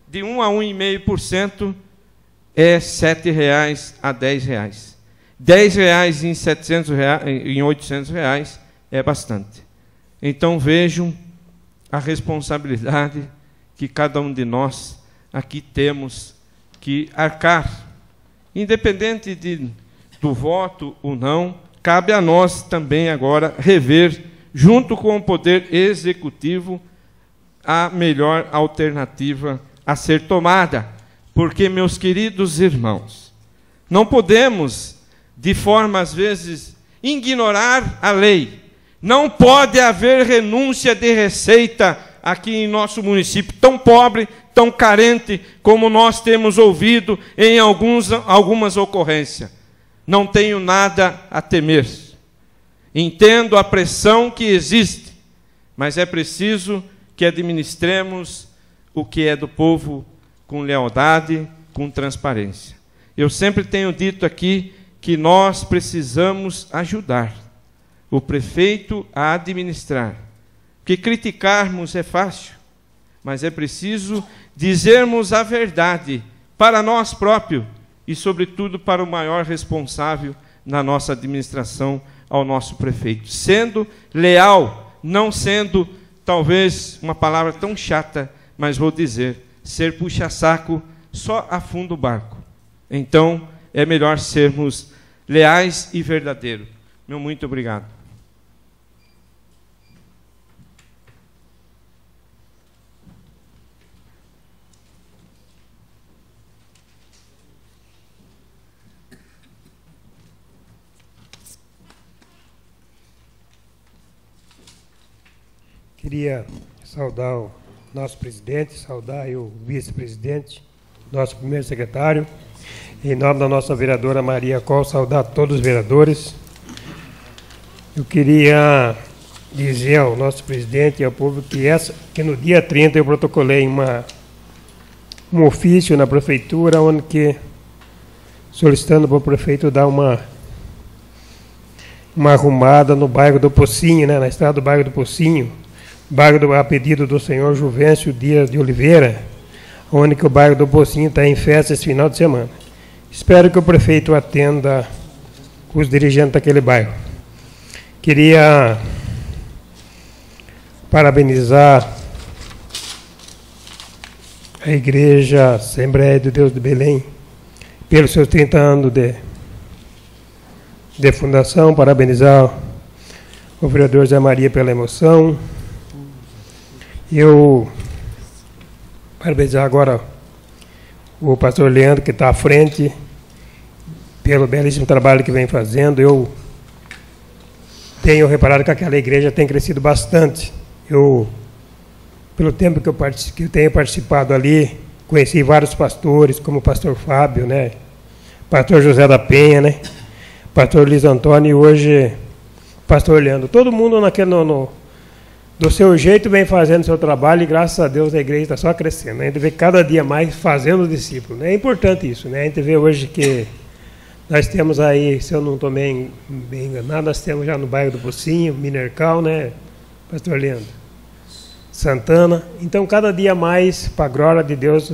S7: de 1 a 1,5%, é R$ 7,00 a R$ 10,00. R$ 10,00 em em R$ 800 é bastante. Então vejam a responsabilidade que cada um de nós aqui temos que arcar. Independente do voto ou não, cabe a nós também agora rever, junto com o Poder Executivo, a melhor alternativa a ser tomada. Porque, meus queridos irmãos, não podemos, de forma, às vezes, ignorar a lei. Não pode haver renúncia de receita aqui em nosso município, tão pobre, tão carente, como nós temos ouvido em algumas ocorrências. Não tenho nada a temer. Entendo a pressão que existe, mas é preciso que administremos o que é do povo com lealdade, com transparência. Eu sempre tenho dito aqui que nós precisamos ajudar o prefeito a administrar. Porque criticarmos é fácil, mas é preciso dizermos a verdade para nós próprios e, sobretudo, para o maior responsável na nossa administração, ao nosso prefeito. Sendo leal, não sendo, talvez, uma palavra tão chata, mas vou dizer, ser puxa-saco só afunda o barco. Então, é melhor sermos leais e verdadeiros. Meu muito obrigado.
S8: Queria saudar o nosso presidente, saudar o vice-presidente, nosso primeiro secretário, em nome da nossa vereadora Maria Col, saudar todos os vereadores. Eu queria dizer ao nosso presidente e ao povo que no dia 30 eu protocolei um ofício na prefeitura, onde solicitando para o prefeito dar uma arrumada no bairro do Pocinho, né, na estrada do bairro do Pocinho, a pedido do senhor Juvencio Dias de Oliveira, onde que o bairro do Pocinho está em festa esse final de semana. Espero que o prefeito atenda os dirigentes daquele bairro. Queria parabenizar a Igreja Assembleia de Deus de Belém pelos seus 30 anos de fundação, parabenizar o vereador Zé Maria pela emoção. Eu parabenizar agora o pastor Leandro, que está à frente, pelo belíssimo trabalho que vem fazendo. Eu tenho reparado que aquela igreja tem crescido bastante. Pelo tempo que eu tenho participado ali, conheci vários pastores, como o pastor Fábio, né, pastor José da Penha, né, pastor Luiz Antônio, e hoje pastor Leandro. Todo mundo do seu jeito, vem fazendo o seu trabalho e, graças a Deus, a igreja está só crescendo. Né? A gente vê cada dia mais fazendo discípulos. Né? É importante isso. Né? A gente vê hoje que nós temos aí, se eu não estou bem enganado, nós temos já no bairro do Pocinho, Minercal, né, pastor Leandro? Santana. Então, cada dia mais, para a glória de Deus,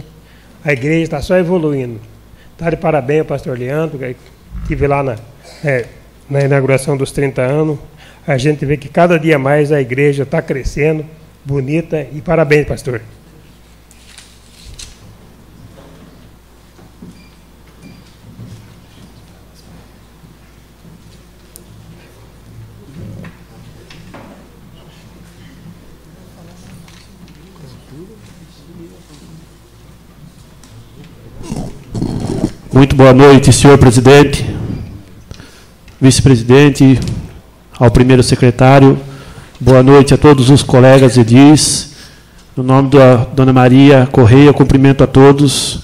S8: a igreja está só evoluindo. Está de parabéns ao pastor Leandro, que estive lá na inauguração dos 30 anos. A gente vê que cada dia mais a igreja está crescendo, bonita, e parabéns, pastor.
S9: Muito boa noite, senhor presidente, vice-presidente, ao primeiro secretário. Boa noite a todos os colegas edis. No nome da dona Maria Correia, cumprimento a todos.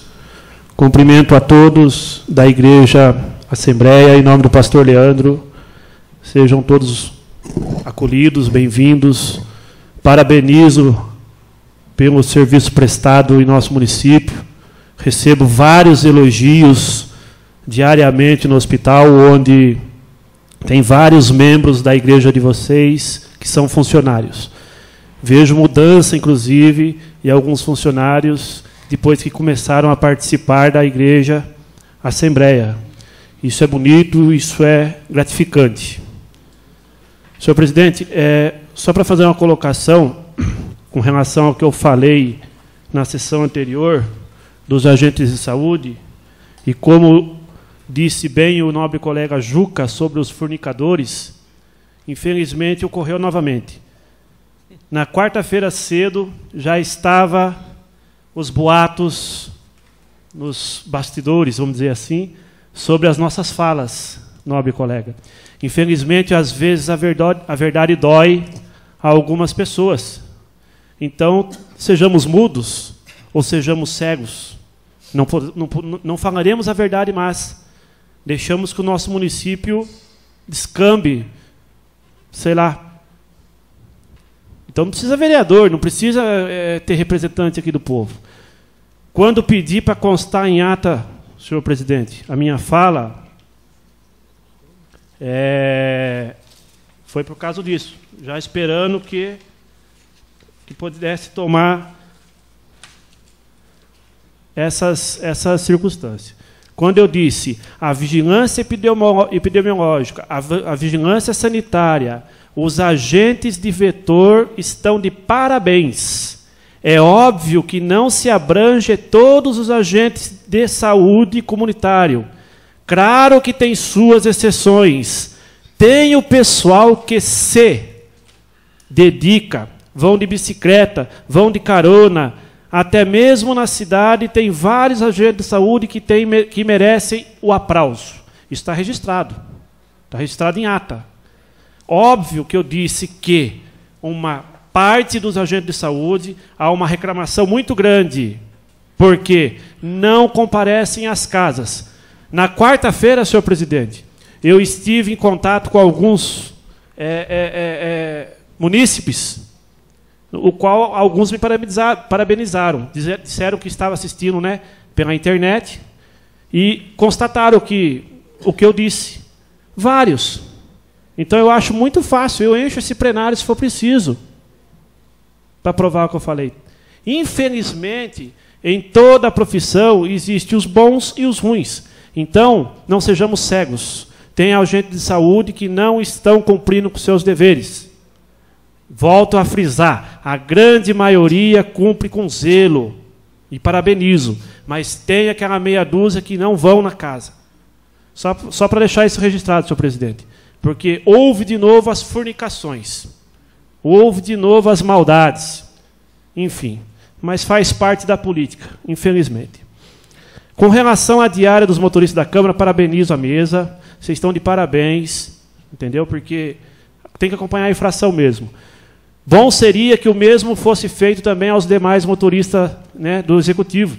S9: Cumprimento a todos da Igreja Assembleia, em nome do pastor Leandro. Sejam todos acolhidos, bem-vindos. Parabenizo pelo serviço prestado em nosso município. Recebo vários elogios diariamente no hospital, onde tem vários membros da igreja de vocês que são funcionários. Vejo mudança, inclusive, em alguns funcionários, depois que começaram a participar da igreja Assembleia. Isso é bonito, isso é gratificante. Senhor presidente, só para fazer uma colocação com relação ao que eu falei na sessão anterior dos agentes de saúde, e como disse bem o nobre colega Juca sobre os fornicadores, infelizmente ocorreu novamente. Na quarta-feira cedo já estava os boatos nos bastidores, vamos dizer assim, sobre as nossas falas, nobre colega. Infelizmente, às vezes a verdade dói a algumas pessoas. Então, sejamos mudos ou sejamos cegos. Não falaremos a verdade, mas deixamos que o nosso município descambe, sei lá. Então não precisa vereador, não precisa ter representante aqui do povo. Quando pedi para constar em ata, senhor presidente, a minha fala, foi por causa disso, já esperando que pudesse tomar essas circunstâncias. Quando eu disse a vigilância epidemiológica, a vigilância sanitária, os agentes de vetor estão de parabéns. É óbvio que não se abrange todos os agentes de saúde comunitário. Claro que tem suas exceções. Tem o pessoal que se dedica, vão de bicicleta, vão de carona. Até mesmo na cidade tem vários agentes de saúde que merecem o aplauso. Isso está registrado. Está registrado em ata. Óbvio que eu disse que uma parte dos agentes de saúde há uma reclamação muito grande, porque não comparecem às casas. Na quarta-feira, senhor presidente, eu estive em contato com alguns munícipes, o qual alguns me parabenizaram, disseram que estava assistindo, né, pela internet, e constataram o que eu disse. Vários. Então eu acho muito fácil, eu encho esse plenário se for preciso, para provar o que eu falei. Infelizmente, em toda a profissão existem os bons e os ruins. Então, não sejamos cegos. Tem agentes de saúde que não estão cumprindo com seus deveres. Volto a frisar, a grande maioria cumpre com zelo, e parabenizo, mas tem aquela meia dúzia que não vão na casa. Só para deixar isso registrado, senhor presidente, porque houve de novo as fornicações, houve de novo as maldades, enfim, mas faz parte da política, infelizmente. Com relação à diária dos motoristas da Câmara, parabenizo a mesa, vocês estão de parabéns, entendeu? Porque tem que acompanhar a infração mesmo. Bom seria que o mesmo fosse feito também aos demais motoristas, né, do Executivo,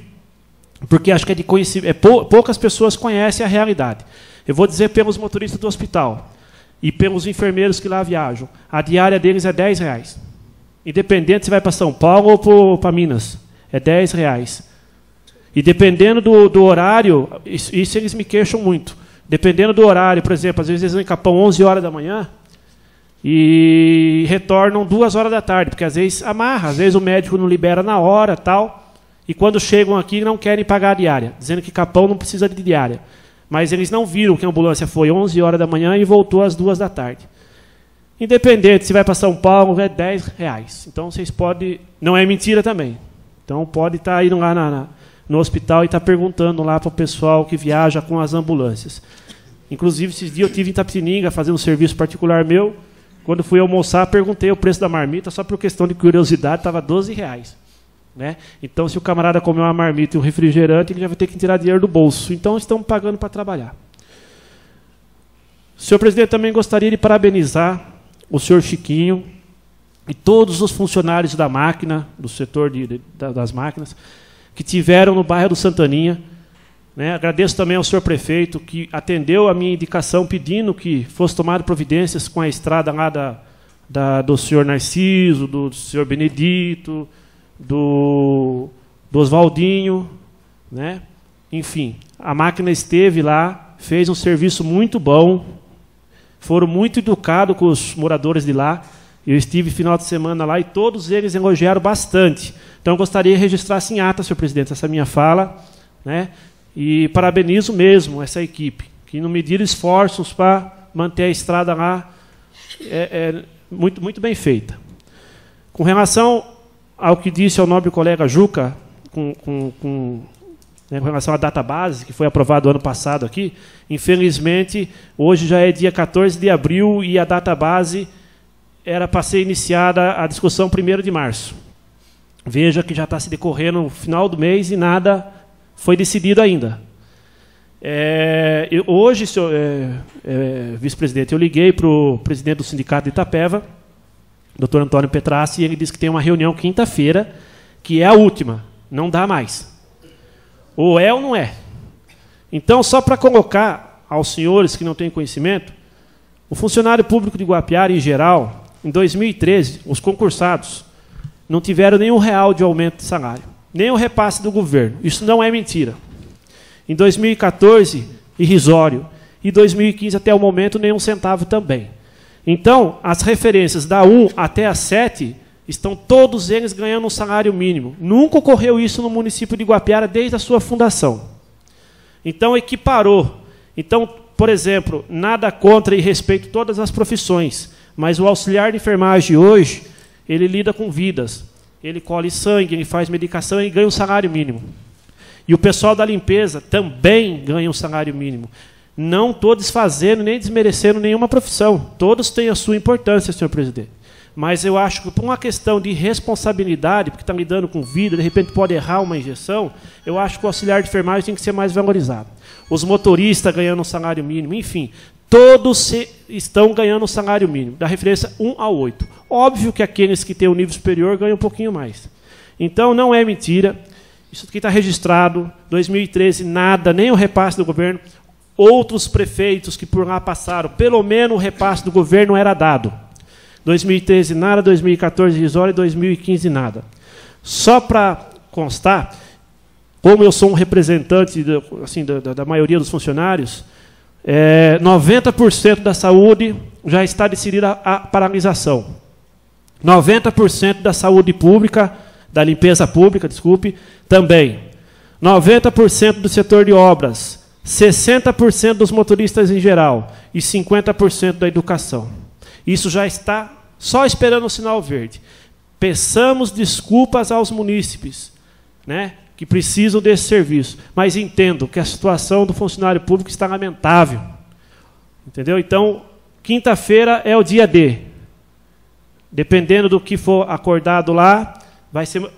S9: porque acho que é de conhecimento, poucas pessoas conhecem a realidade. Eu vou dizer pelos motoristas do hospital e pelos enfermeiros que lá viajam, a diária deles é R$10. Independente se vai para São Paulo ou para Minas. É R$10. E dependendo do horário, isso eles me queixam muito. Dependendo do horário, por exemplo, às vezes eles vão em Capão 11 horas da manhã e retornam 2 horas da tarde, porque às vezes amarra, às vezes o médico não libera na hora, tal, e quando chegam aqui não querem pagar a diária, dizendo que Capão não precisa de diária. Mas eles não viram que a ambulância foi 11 horas da manhã e voltou às 2 da tarde. Independente se vai para São Paulo, é R$10. Então vocês podem... Não é mentira também. Então pode estar indo lá no hospital e estar perguntando lá para o pessoal que viaja com as ambulâncias. Inclusive, esses dias eu estive em Itapetininga fazendo um serviço particular meu. Quando fui almoçar, perguntei o preço da marmita, só por questão de curiosidade, estava R$12. Né? Então, se o camarada comer uma marmita e um refrigerante, ele já vai ter que tirar dinheiro do bolso. Então, estamos pagando para trabalhar. Senhor presidente, também gostaria de parabenizar o senhor Chiquinho e todos os funcionários da máquina, do setor das máquinas, que tiveram no bairro do Santaninha. Né? Agradeço também ao senhor prefeito, que atendeu a minha indicação pedindo que fosse tomado providências com a estrada lá do senhor Narciso, do senhor Benedito, do Oswaldinho. Né? Enfim, a máquina esteve lá, fez um serviço muito bom, foram muito educados com os moradores de lá. Eu estive final de semana lá e todos eles elogiaram bastante. Então, eu gostaria de registrar em ata, senhor presidente, essa minha fala, né? E parabenizo mesmo essa equipe, que não mediram esforços para manter a estrada lá muito, muito bem feita. Com relação ao que disse o nobre colega Juca, com relação à database, que foi aprovado ano passado aqui, infelizmente, hoje já é dia 14 de abril e a database era para ser iniciada a discussão 1º de março. Veja que já está se decorrendo no final do mês e nada foi decidido ainda. Hoje, senhor vice-presidente, eu liguei para o presidente do sindicato de Itapeva, doutor Antônio Petrassi, e ele disse que tem uma reunião quinta-feira, que é a última, não dá mais. Ou é ou não é. Então, só para colocar aos senhores que não têm conhecimento, o funcionário público de Guapiara, em geral, em 2013, os concursados não tiveram nenhum real de aumento de salário, nem o repasse do governo. Isso não é mentira. Em 2014, irrisório. E 2015, até o momento, nenhum centavo também. Então, as referências da 1 até a 7 estão todos eles ganhando um salário mínimo. Nunca ocorreu isso no município de Guapiara desde a sua fundação. Então, equiparou. Então, por exemplo, nada contra e respeito todas as profissões, mas o auxiliar de enfermagem hoje, ele lida com vidas. Ele colhe sangue, ele faz medicação e ganha um salário mínimo. E o pessoal da limpeza também ganha um salário mínimo. Não estou desfazendo nem desmerecendo nenhuma profissão. Todos têm a sua importância, senhor presidente. Mas eu acho que, por uma questão de responsabilidade, porque está lidando com vida, de repente pode errar uma injeção, eu acho que o auxiliar de enfermagem tem que ser mais valorizado. Os motoristas ganhando um salário mínimo, enfim, todos estão ganhando um salário mínimo, da referência 1 a 8. Óbvio que aqueles que têm o nível superior ganham um pouquinho mais. Então, não é mentira. Isso aqui está registrado. 2013, nada, nem o repasse do governo. Outros prefeitos que por lá passaram, pelo menos o repasse do governo era dado. 2013 nada, 2014 irrisório e 2015 nada. Só para constar, como eu sou um representante da maioria dos funcionários, 90% da saúde já está decidida a paralisação. 90% da saúde pública, da limpeza pública, desculpe, também. 90% do setor de obras, 60% dos motoristas em geral e 50% da educação. Isso já está só esperando o sinal verde. Peçamos desculpas aos munícipes, né, que precisam desse serviço, mas entendo que a situação do funcionário público está lamentável. Entendeu? Então, quinta-feira é o dia D. Dependendo do que for acordado lá, vai ser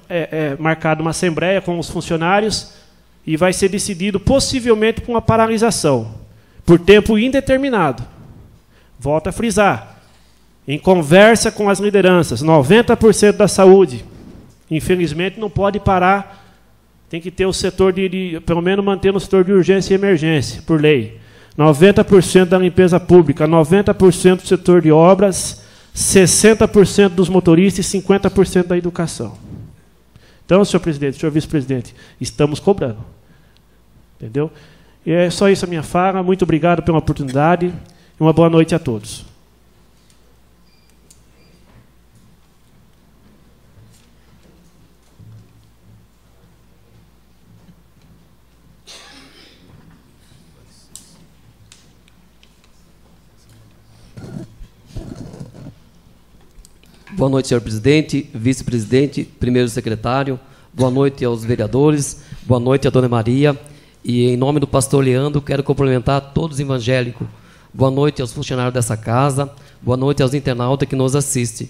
S9: marcada uma assembleia com os funcionários e vai ser decidido possivelmente por uma paralisação, por tempo indeterminado. Volto a frisar. Em conversa com as lideranças, 90% da saúde, infelizmente, não pode parar. Tem que ter o setor pelo menos manter no setor de urgência e emergência, por lei. 90% da limpeza pública, 90% do setor de obras, 60% dos motoristas e 50% da educação. Então, senhor presidente, senhor vice-presidente, estamos cobrando. Entendeu? E é só isso a minha fala. Muito obrigado pela oportunidade e uma boa noite a todos.
S6: Boa noite, senhor presidente, vice-presidente, primeiro secretário. Boa noite aos vereadores. Boa noite à dona Maria. E, em nome do pastor Leandro, quero cumprimentar todos os evangélicos. Boa noite aos funcionários dessa casa. Boa noite aos internautas que nos assistem.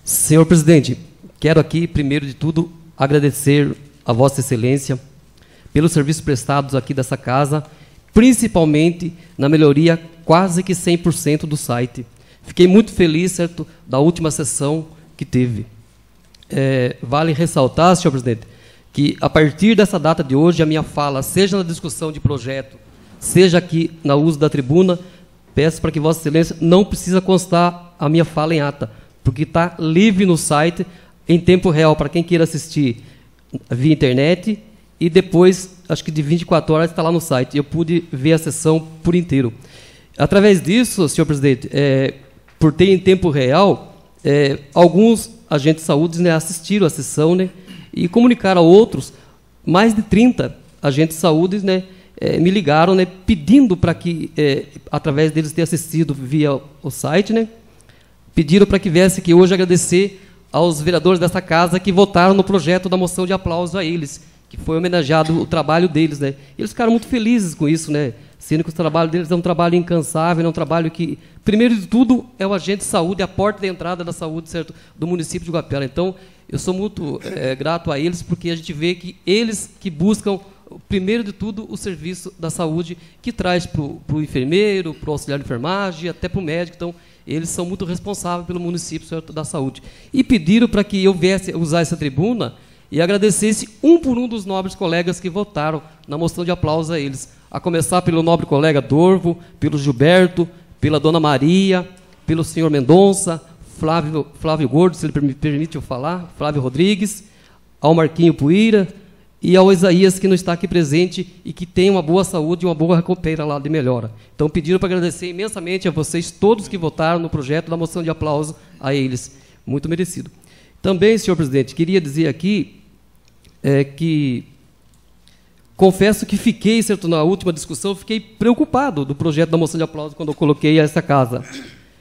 S6: Senhor presidente, quero aqui, primeiro de tudo, agradecer a Vossa Excelência pelos serviços prestados aqui dessa casa, principalmente na melhoria quase que 100% do site. Fiquei muito feliz, certo, da última sessão que teve. Vale ressaltar, senhor presidente, que a partir dessa data de hoje, a minha fala, seja na discussão de projeto, seja aqui no uso da tribuna, peço para que Vossa Excelência não precisa constar a minha fala em ata, porque está livre no site, em tempo real, para quem queira assistir via internet, e depois, acho que de 24 horas, está lá no site. Eu pude ver a sessão por inteiro. Através disso, senhor presidente, por ter em tempo real, alguns agentes de saúde, né, assistiram a sessão, né, e comunicaram a outros. Mais de 30 agentes de saúde, né, me ligaram, né, pedindo para que, através deles ter assistido via o site, né, pediram para que viesse aqui hoje agradecer aos vereadores dessa casa que votaram no projeto da moção de aplauso a eles, que foi homenageado o trabalho deles, né. Eles ficaram muito felizes com isso, né, sendo que o trabalho deles é um trabalho incansável, é um trabalho que, primeiro de tudo, é o agente de saúde, a porta de entrada da saúde, certo, do município de Guapera. Então, eu sou muito grato a eles, porque a gente vê que eles que buscam, primeiro de tudo, o serviço da saúde, que traz para o enfermeiro, para o auxiliar de enfermagem, até para o médico. Então, eles são muito responsáveis pelo município, certo, da saúde. E pediram para que eu viesse usar essa tribuna e agradecesse um por um dos nobres colegas que votaram na moção de aplauso a eles. A começar pelo nobre colega Dorvo, pelo Gilberto, pela dona Maria, pelo senhor Mendonça, Flávio Gordo, se ele me permite eu falar, Flávio Rodrigues, ao Marquinho Puíra e ao Isaías, que não está aqui presente e que tem uma boa saúde e uma boa recuperação lá de melhora. Então, pediram para agradecer imensamente a vocês todos que votaram no projeto da moção de aplauso a eles. Muito merecido. Também, senhor presidente, queria dizer aqui que confesso que fiquei, certo, na última discussão, fiquei preocupado do projeto da moção de aplauso quando eu coloquei essa casa.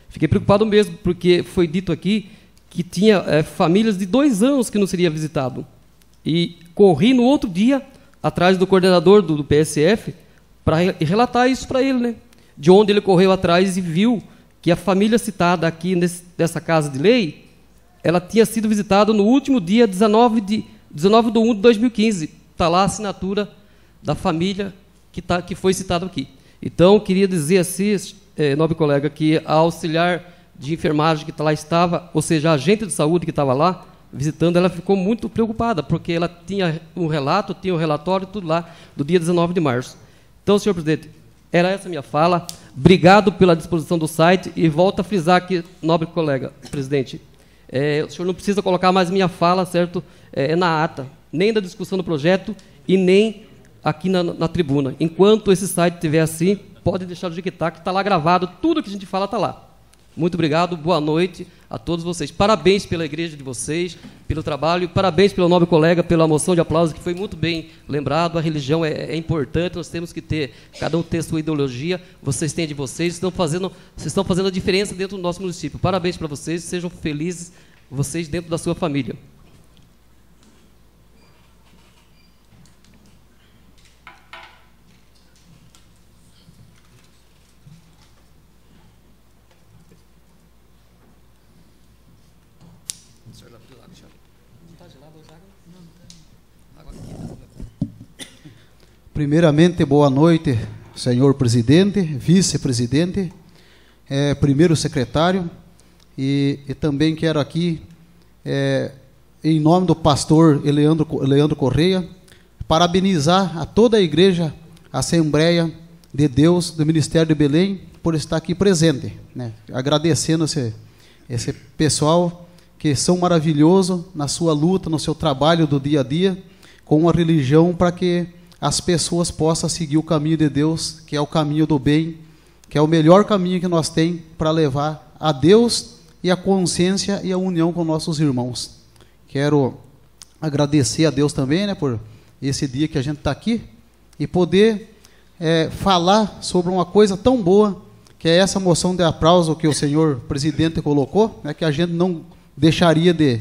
S6: Fiquei preocupado mesmo, porque foi dito aqui que tinha famílias de 2 anos que não seria visitado. E corri no outro dia, atrás do coordenador do PSF, para relatar isso para ele, né? De onde ele correu atrás e viu que a família citada aqui nessa casa de lei, ela tinha sido visitada no último dia 19 de 1 de 2015. Está lá a assinatura da família que foi citada aqui. Então, queria dizer assim, nobre colega, que a auxiliar de enfermagem que lá estava, ou seja, a agente de saúde que estava lá, visitando, ela ficou muito preocupada, porque ela tinha um relato, tinha um relatório, tudo lá, do dia 19 de março. Então, senhor presidente, era essa a minha fala. Obrigado pela disposição do site e volto a frisar aqui, nobre colega, presidente, o senhor não precisa colocar mais minha fala, certo, na ata, nem da discussão do projeto e nem aqui na tribuna. Enquanto esse site estiver assim, pode deixar do jeito que está lá gravado, tudo que a gente fala está lá. Muito obrigado, boa noite a todos vocês. Parabéns pela igreja de vocês, pelo trabalho, parabéns pelo nobre colega, pela moção de aplauso, que foi muito bem lembrado. A religião é importante, nós temos que ter, cada um ter sua ideologia, vocês têm a de vocês, vocês estão fazendo a diferença dentro do nosso município. Parabéns para vocês, sejam felizes vocês dentro da sua família.
S4: Primeiramente, boa noite, senhor presidente, vice-presidente, primeiro secretário, e também quero aqui, em nome do pastor Leandro Correia, parabenizar a toda a igreja, Assembleia de Deus do Ministério de Belém, por estar aqui presente, né? Agradecendo esse pessoal que são maravilhosos na sua luta, no seu trabalho do dia a dia, com a religião, para que as pessoas possam seguir o caminho de Deus, que é o caminho do bem, que é o melhor caminho que nós temos para levar a Deus e a consciência e a união com nossos irmãos. Quero agradecer a Deus também, né, por esse dia que a gente está aqui e poder falar sobre uma coisa tão boa, que é essa moção de aplauso que o senhor presidente colocou, né, que a gente não deixaria de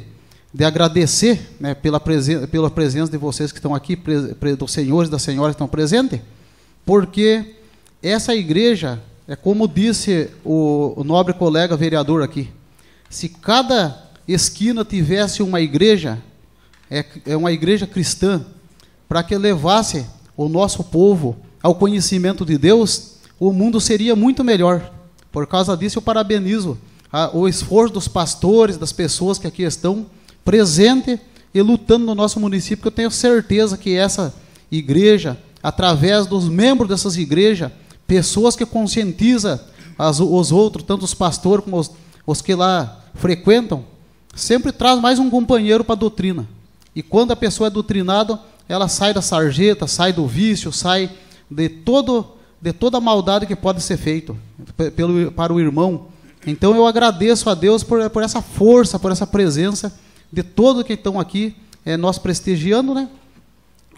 S4: agradecer, né, pela presença de vocês que estão aqui, dos senhores e das senhoras que estão presentes, porque essa igreja, como disse o nobre colega vereador aqui, se cada esquina tivesse uma igreja, uma igreja cristã, para que levasse o nosso povo ao conhecimento de Deus, o mundo seria muito melhor. Por causa disso, eu parabenizo o esforço dos pastores, das pessoas que aqui estão presentes e lutando no nosso município, que eu tenho certeza que essa igreja, através dos membros dessas igrejas, pessoas que conscientizam os outros, tanto os pastores como os que lá frequentam, sempre traz mais um companheiro para a doutrina. E quando a pessoa é doutrinada, ela sai da sarjeta, sai do vício, sai de toda a maldade que pode ser feito para o irmão. Então eu agradeço a Deus por essa força, por essa presença de todos que estão aqui, nós prestigiando, né?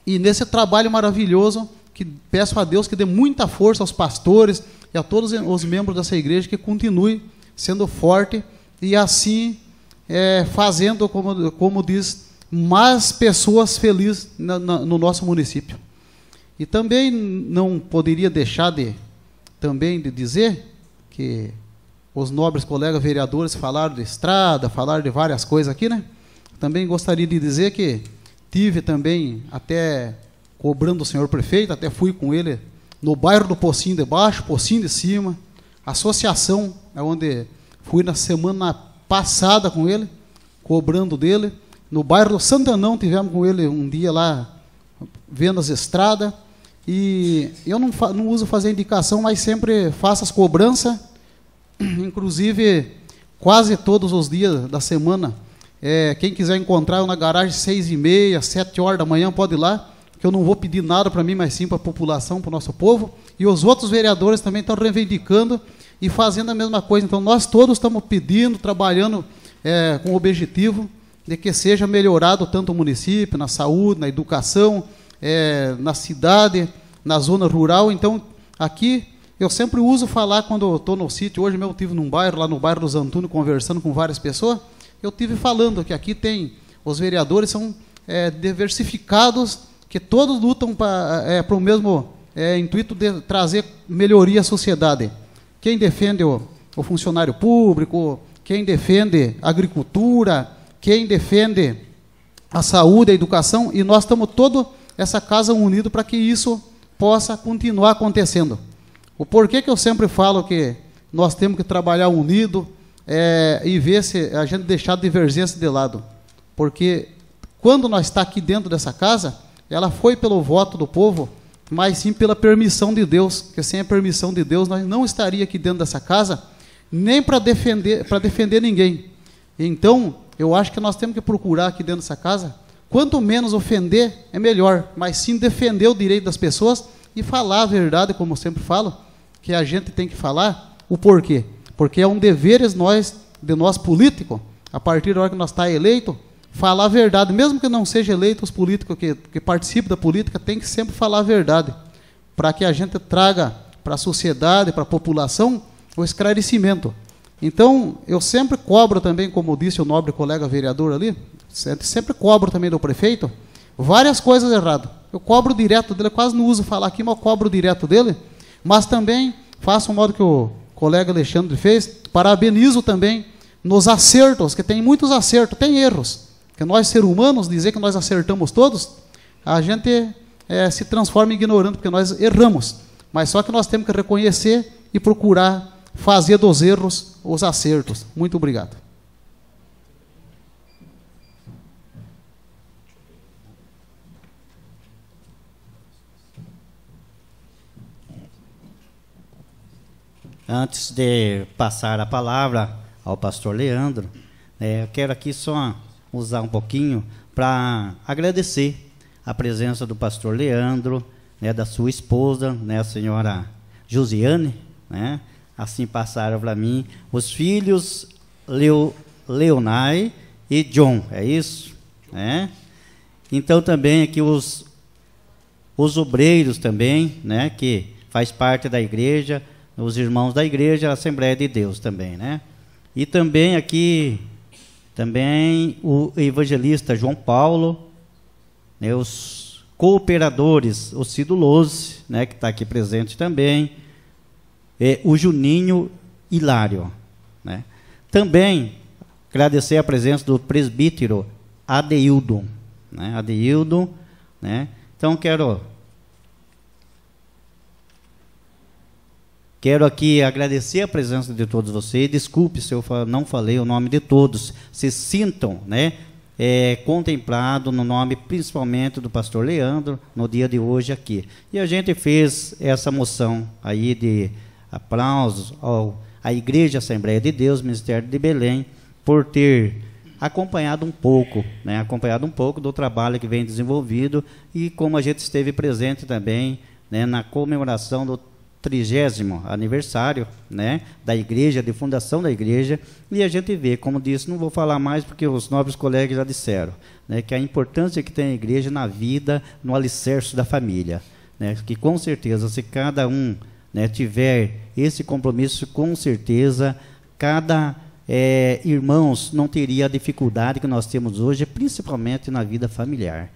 S4: E nesse trabalho maravilhoso, que peço a Deus que dê muita força aos pastores e a todos os membros dessa igreja, que continue sendo forte e assim fazendo, como diz, mais pessoas felizes no nosso município. E também não poderia deixar de dizer que os nobres colegas vereadores falaram de estrada, falaram de várias coisas aqui, né? Também gostaria de dizer que tive também, até cobrando o senhor prefeito, até fui com ele no bairro do Pocinho de Baixo, Pocinho de Cima, associação, onde fui na semana passada com ele, cobrando dele. No bairro do Santanão tivemos com ele um dia lá, vendo as estradas. E eu não uso fazer indicação, mas sempre faço as cobranças, inclusive quase todos os dias da semana. Quem quiser encontrar eu na garagem 6h30, 7 horas da manhã, pode ir lá, que eu não vou pedir nada para mim, mas sim para a população, para o nosso povo. E os outros vereadores também estão reivindicando e fazendo a mesma coisa. Então nós todos estamos pedindo, trabalhando com o objetivo de que seja melhorado tanto o município, na saúde, na educação, na cidade, na zona rural. Então, aqui, eu sempre uso falar quando eu estou no sítio. Hoje mesmo eu estive num bairro, lá no bairro dos Antônio, conversando com várias pessoas. Eu estive falando que aqui tem, os vereadores são diversificados, que todos lutam para o mesmo intuito de trazer melhoria à sociedade. Quem defende o funcionário público, quem defende a agricultura, quem defende a saúde, a educação, e nós estamos toda essa casa unida para que isso possa continuar acontecendo. O porquê que eu sempre falo que nós temos que trabalhar unido e ver se a gente deixar a divergência de lado. Porque quando nós está aqui dentro dessa casa, ela foi pelo voto do povo, mas sim pela permissão de Deus, que sem a permissão de Deus nós não estaria aqui dentro dessa casa, nem para defender ninguém. Então, eu acho que nós temos que procurar aqui dentro dessa casa, quanto menos ofender, é melhor, mas sim defender o direito das pessoas e falar a verdade, como eu sempre falo, que a gente tem que falar o porquê. Porque é um dever de nós políticos, a partir da hora que nós está eleito, falar a verdade, mesmo que não seja eleito, os políticos que participam da política têm que sempre falar a verdade, para que a gente traga para a sociedade, para a população, o esclarecimento. Então, eu sempre cobro também, como disse o nobre colega vereador ali, sempre cobro também do prefeito, várias coisas erradas. Eu cobro direto dele, quase não uso falar aqui, mas eu cobro direto dele, mas também faço o modo que o colega Alexandre fez, parabenizo também nos acertos, que tem muitos acertos, tem erros, que nós, seres humanos, dizer que nós acertamos todos, a gente se transforma em ignorante, porque nós erramos, mas só que nós temos que reconhecer e procurar fazer dos erros os acertos. Muito obrigado.
S2: Antes de passar a palavra ao pastor Leandro, eu quero aqui só usar um pouquinho para agradecer a presença do pastor Leandro, da sua esposa, a senhora Josiane, assim passaram para mim, os filhos Leonai e John, é isso? Então também aqui os obreiros também, que faz parte da igreja, os irmãos da igreja, a Assembleia de Deus também, E também aqui, também o evangelista João Paulo, os cooperadores, o Cido Lose, que está aqui presente também, o Juninho Hilário, Também agradecer a presença do presbítero Adeildo, Adeildo, Então quero aqui agradecer a presença de todos vocês. Desculpe se eu não falei o nome de todos. Se sintam, contemplado no nome principalmente do pastor Leandro no dia de hoje aqui. E a gente fez essa moção aí de aplausos à Igreja Assembleia de Deus, Ministério de Belém, por ter acompanhado um pouco, do trabalho que vem desenvolvido e como a gente esteve presente também, na comemoração do 30º aniversário, da igreja, de fundação da igreja, e a gente vê, como disse, não vou falar mais porque os nobres colegas já disseram, que a importância que tem a igreja na vida, no alicerce da família, que com certeza, se cada um tiver esse compromisso, com certeza, cada irmãos não teria a dificuldade que nós temos hoje, principalmente na vida familiar.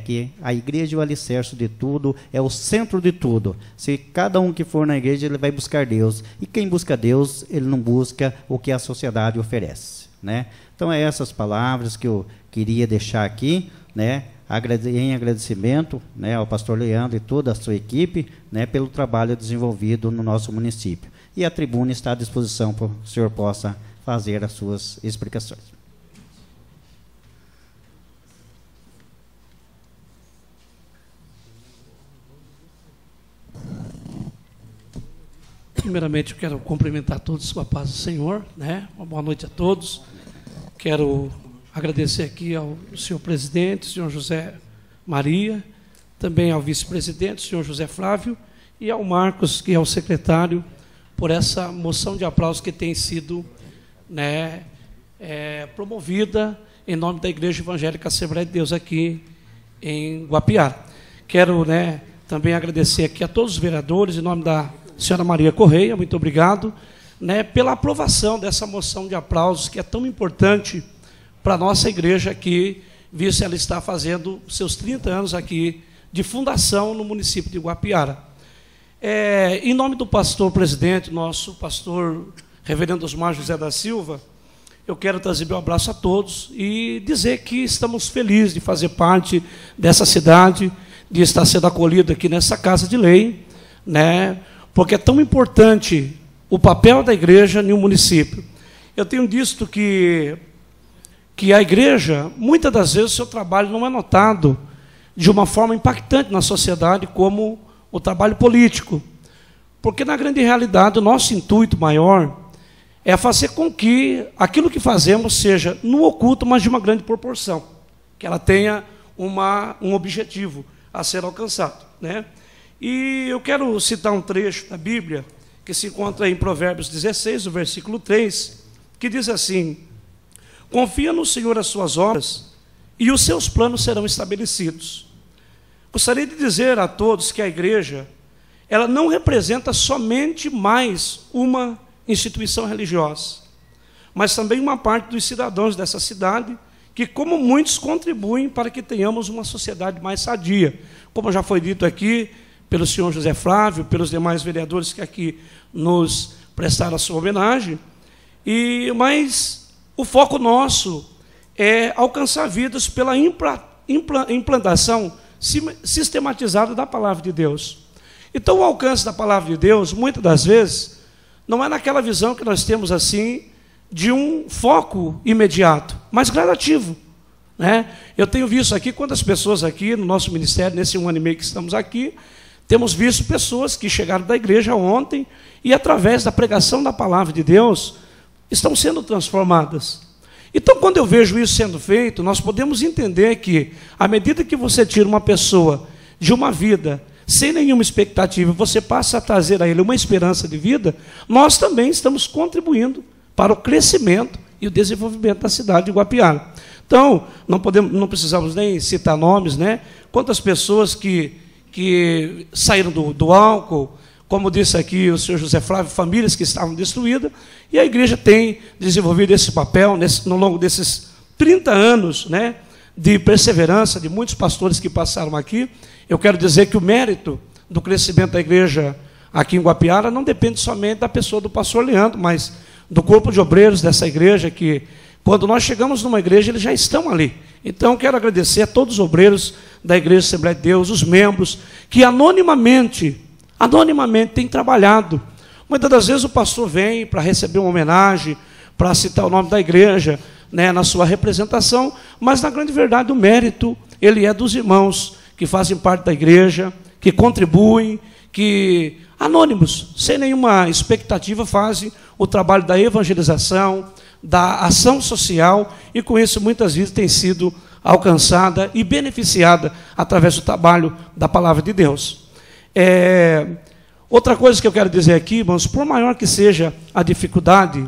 S2: Que a igreja é o alicerce de tudo, é o centro de tudo. Se cada um que for na igreja, ele vai buscar Deus. E quem busca Deus, ele não busca o que a sociedade oferece. Então, é essas palavras que eu queria deixar aqui, em agradecimento ao pastor Leandro e toda a sua equipe, pelo trabalho desenvolvido no nosso município. E a tribuna está à disposição para que o senhor possa fazer as suas explicações.
S10: Primeiramente, eu quero cumprimentar todos com a paz do Senhor, Uma boa noite a todos. Quero agradecer aqui ao senhor presidente, senhor José Maria, também ao vice-presidente, senhor José Flávio, e ao Marcos, que é o secretário, por essa moção de aplauso que tem sido promovida em nome da Igreja Evangélica Assembleia de Deus aqui em Guapiara. Quero também agradecer aqui a todos os vereadores, em nome da senhora Maria Correia, muito obrigado, pela aprovação dessa moção de aplausos, que é tão importante para a nossa igreja aqui, visto ela está fazendo seus 30 anos aqui de fundação no município de Guapiara. Em nome do pastor presidente, nosso pastor reverendo Osmar José da Silva, eu quero trazer meu abraço a todos e dizer que estamos felizes de fazer parte dessa cidade, de estar sendo acolhido aqui nessa casa de lei, porque é tão importante o papel da igreja em um município. Eu tenho visto que a igreja, muitas das vezes, o seu trabalho não é notado de uma forma impactante na sociedade, como o trabalho político. Porque, na grande realidade, o nosso intuito maior é fazer com que aquilo que fazemos seja no oculto, mas de uma grande proporção, que ela tenha um objetivo a ser alcançado, E eu quero citar um trecho da Bíblia, que se encontra em Provérbios 16, o versículo 3, que diz assim: confia no Senhor as suas obras, e os seus planos serão estabelecidos. Gostaria de dizer a todos que a igreja, ela não representa somente mais uma instituição religiosa, mas também uma parte dos cidadãos dessa cidade, que, como muitos, contribuem para que tenhamos uma sociedade mais sadia. Como já foi dito aqui, pelo senhor José Flávio, pelos demais vereadores que aqui nos prestaram a sua homenagem, mas o foco nosso é alcançar vidas pela implantação sistematizada da palavra de Deus. Então, o alcance da palavra de Deus, muitas das vezes, não é naquela visão que nós temos assim, de um foco imediato, mas gradativo. Eu tenho visto aqui, quantas pessoas aqui no nosso ministério, nesse 1 ano e meio que estamos aqui, temos visto pessoas que chegaram da igreja ontem e, através da pregação da palavra de Deus, estão sendo transformadas. Então, quando eu vejo isso sendo feito, nós podemos entender que, à medida que você tira uma pessoa de uma vida sem nenhuma expectativa, você passa a trazer a ele uma esperança de vida, nós também estamos contribuindo para o crescimento e o desenvolvimento da cidade de Guapiara. Então, não precisamos nem citar nomes, né? Quantas pessoas que saíram do álcool, como disse aqui o senhor José Flávio, famílias que estavam destruídas, e a igreja tem desenvolvido esse papel no longo desses 30 anos, né, de perseverança de muitos pastores que passaram aqui. Eu quero dizer que o mérito do crescimento da igreja aqui em Guapiara não depende somente da pessoa do pastor Leandro, mas do corpo de obreiros dessa igreja, que quando nós chegamos numa igreja, eles já estão ali. Então, quero agradecer a todos os obreiros da Igreja Assembleia de Deus, os membros, que anonimamente têm trabalhado. Muitas das vezes o pastor vem para receber uma homenagem, para citar o nome da igreja, né, na sua representação, mas, na grande verdade, o mérito, ele é dos irmãos que fazem parte da igreja, que contribuem, que, anônimos, sem nenhuma expectativa, fazem o trabalho da evangelização, da ação social, e com isso muitas vezes tem sido alcançada e beneficiada através do trabalho da palavra de Deus. Outra coisa que eu quero dizer aqui, irmãos, por maior que seja a dificuldade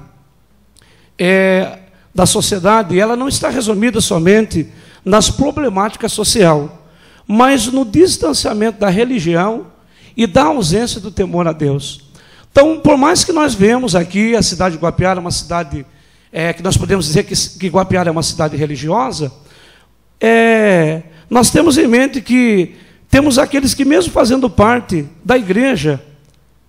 S10: da sociedade, ela não está resumida somente nas problemáticas sociais, mas no distanciamento da religião e da ausência do temor a Deus. Então, por mais que nós vemos aqui a cidade de Guapiara, uma cidade que nós podemos dizer que Guapiara é uma cidade religiosa, nós temos em mente que temos aqueles que, mesmo fazendo parte da igreja,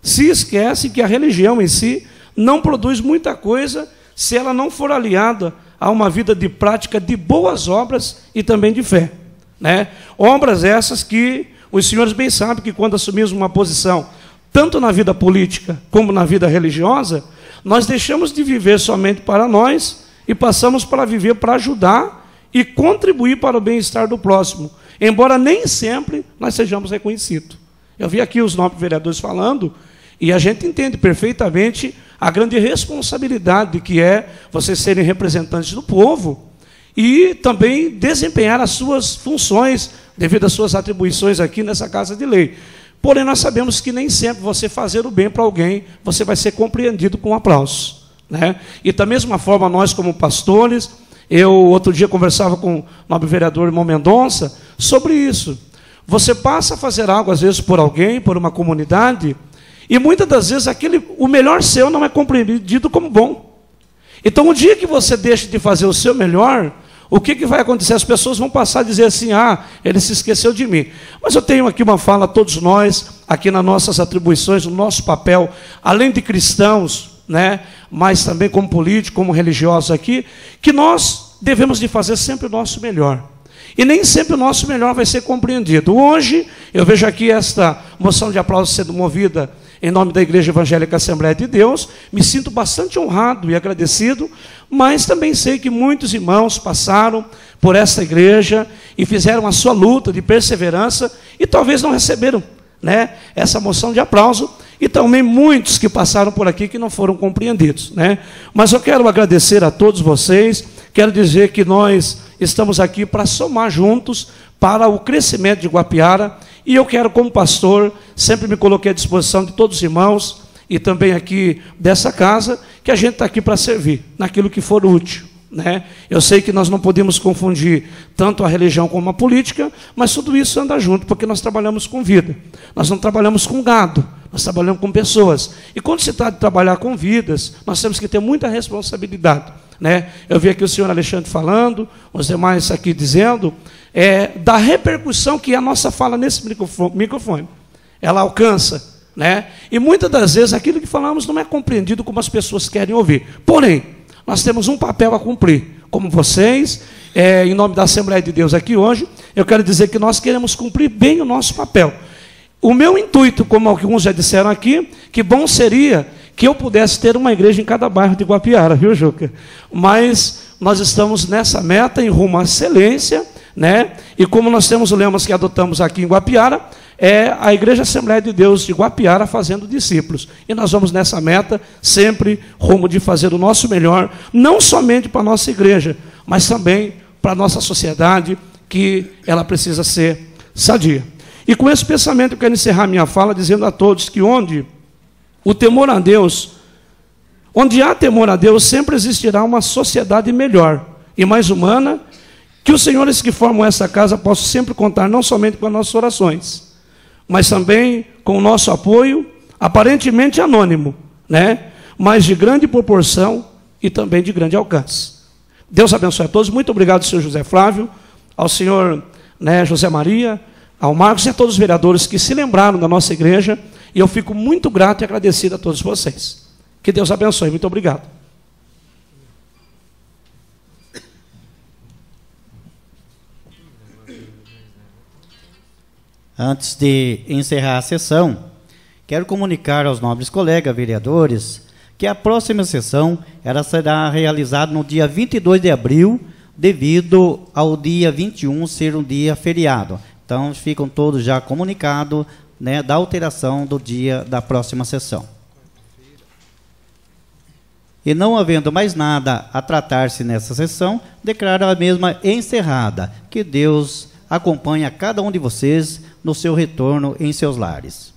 S10: se esquecem que a religião em si não produz muita coisa se ela não for aliada a uma vida de prática de boas obras e também de fé, né? Obras essas que os senhores bem sabem que, quando assumimos uma posição, tanto na vida política como na vida religiosa, nós deixamos de viver somente para nós e passamos para viver para ajudar e contribuir para o bem-estar do próximo, embora nem sempre nós sejamos reconhecidos. Eu vi aqui os nobres vereadores falando, e a gente entende perfeitamente a grande responsabilidade que é vocês serem representantes do povo e também desempenhar as suas funções devido às suas atribuições aqui nessa Casa de Lei. Porém, nós sabemos que nem sempre você fazer o bem para alguém, você vai ser compreendido com aplauso, né? E da mesma forma, nós como pastores, eu outro dia conversava com o nobre vereador irmão Mendonça sobre isso. Você passa a fazer algo, às vezes, por alguém, por uma comunidade, e muitas das vezes o melhor seu não é compreendido como bom. Então, o dia que você deixa de fazer o seu melhor, o que vai acontecer? As pessoas vão passar a dizer assim: ah, ele se esqueceu de mim. Mas eu tenho aqui uma fala a todos nós, aqui nas nossas atribuições, no nosso papel, além de cristãos, né, mas também como políticos, como religiosos aqui, que nós devemos de fazer sempre o nosso melhor. E nem sempre o nosso melhor vai ser compreendido. Hoje, eu vejo aqui esta moção de aplauso sendo movida em nome da Igreja Evangélica Assembleia de Deus, me sinto bastante honrado e agradecido, mas também sei que muitos irmãos passaram por esta igreja e fizeram a sua luta de perseverança e talvez não receberam, né, essa moção de aplauso, e também muitos que passaram por aqui que não foram compreendidos, né? Mas eu quero agradecer a todos vocês, quero dizer que nós estamos aqui para somar juntos para o crescimento de Guapiara. E eu quero, como pastor, sempre me coloquei à disposição de todos os irmãos e também aqui dessa casa, que a gente está aqui para servir, naquilo que for útil, né? Eu sei que nós não podemos confundir tanto a religião como a política, mas tudo isso anda junto, porque nós trabalhamos com vida, nós não trabalhamos com gado, nós trabalhamos com pessoas. E quando se trata de trabalhar com vidas, nós temos que ter muita responsabilidade, né? Eu vi aqui o senhor Alexandre falando, os demais aqui dizendo, da repercussão que a nossa fala nesse microfone, ela alcança, né? E muitas das vezes aquilo que falamos não é compreendido como as pessoas querem ouvir. Porém, nós temos um papel a cumprir, como vocês, em nome da Assembleia de Deus aqui hoje, eu quero dizer que nós queremos cumprir bem o nosso papel. O meu intuito, como alguns já disseram aqui, que bom seria que eu pudesse ter uma igreja em cada bairro de Guapiara, viu, Juca? Mas nós estamos nessa meta em rumo à excelência, né? E como nós temos o lema que adotamos aqui em Guapiara, é a Igreja Assembleia de Deus de Guapiara fazendo discípulos. E nós vamos nessa meta, sempre rumo de fazer o nosso melhor, não somente para a nossa igreja, mas também para a nossa sociedade, que ela precisa ser sadia. E com esse pensamento eu quero encerrar minha fala dizendo a todos que onde o temor a Deus, onde há temor a Deus, sempre existirá uma sociedade melhor e mais humana, que os senhores que formam essa casa possam sempre contar não somente com as nossas orações, mas também com o nosso apoio, aparentemente anônimo, né? Mas de grande proporção e também de grande alcance. Deus abençoe a todos. Muito obrigado, senhor José Flávio, ao senhor, né, José Maria, ao Marcos e a todos os vereadores que se lembraram da nossa igreja, e eu fico muito grato e agradecido a todos vocês. Que Deus abençoe. Muito obrigado.
S2: Antes de encerrar a sessão, quero comunicar aos nobres colegas vereadores que a próxima sessão ela será realizada no dia 22 de abril, devido ao dia 21 ser um dia feriado. Então, ficam todos já comunicados, né, da alteração do dia da próxima sessão. E não havendo mais nada a tratar-se nessa sessão, declaro a mesma encerrada. Que Deus acompanhe a cada um de vocês no seu retorno em seus lares.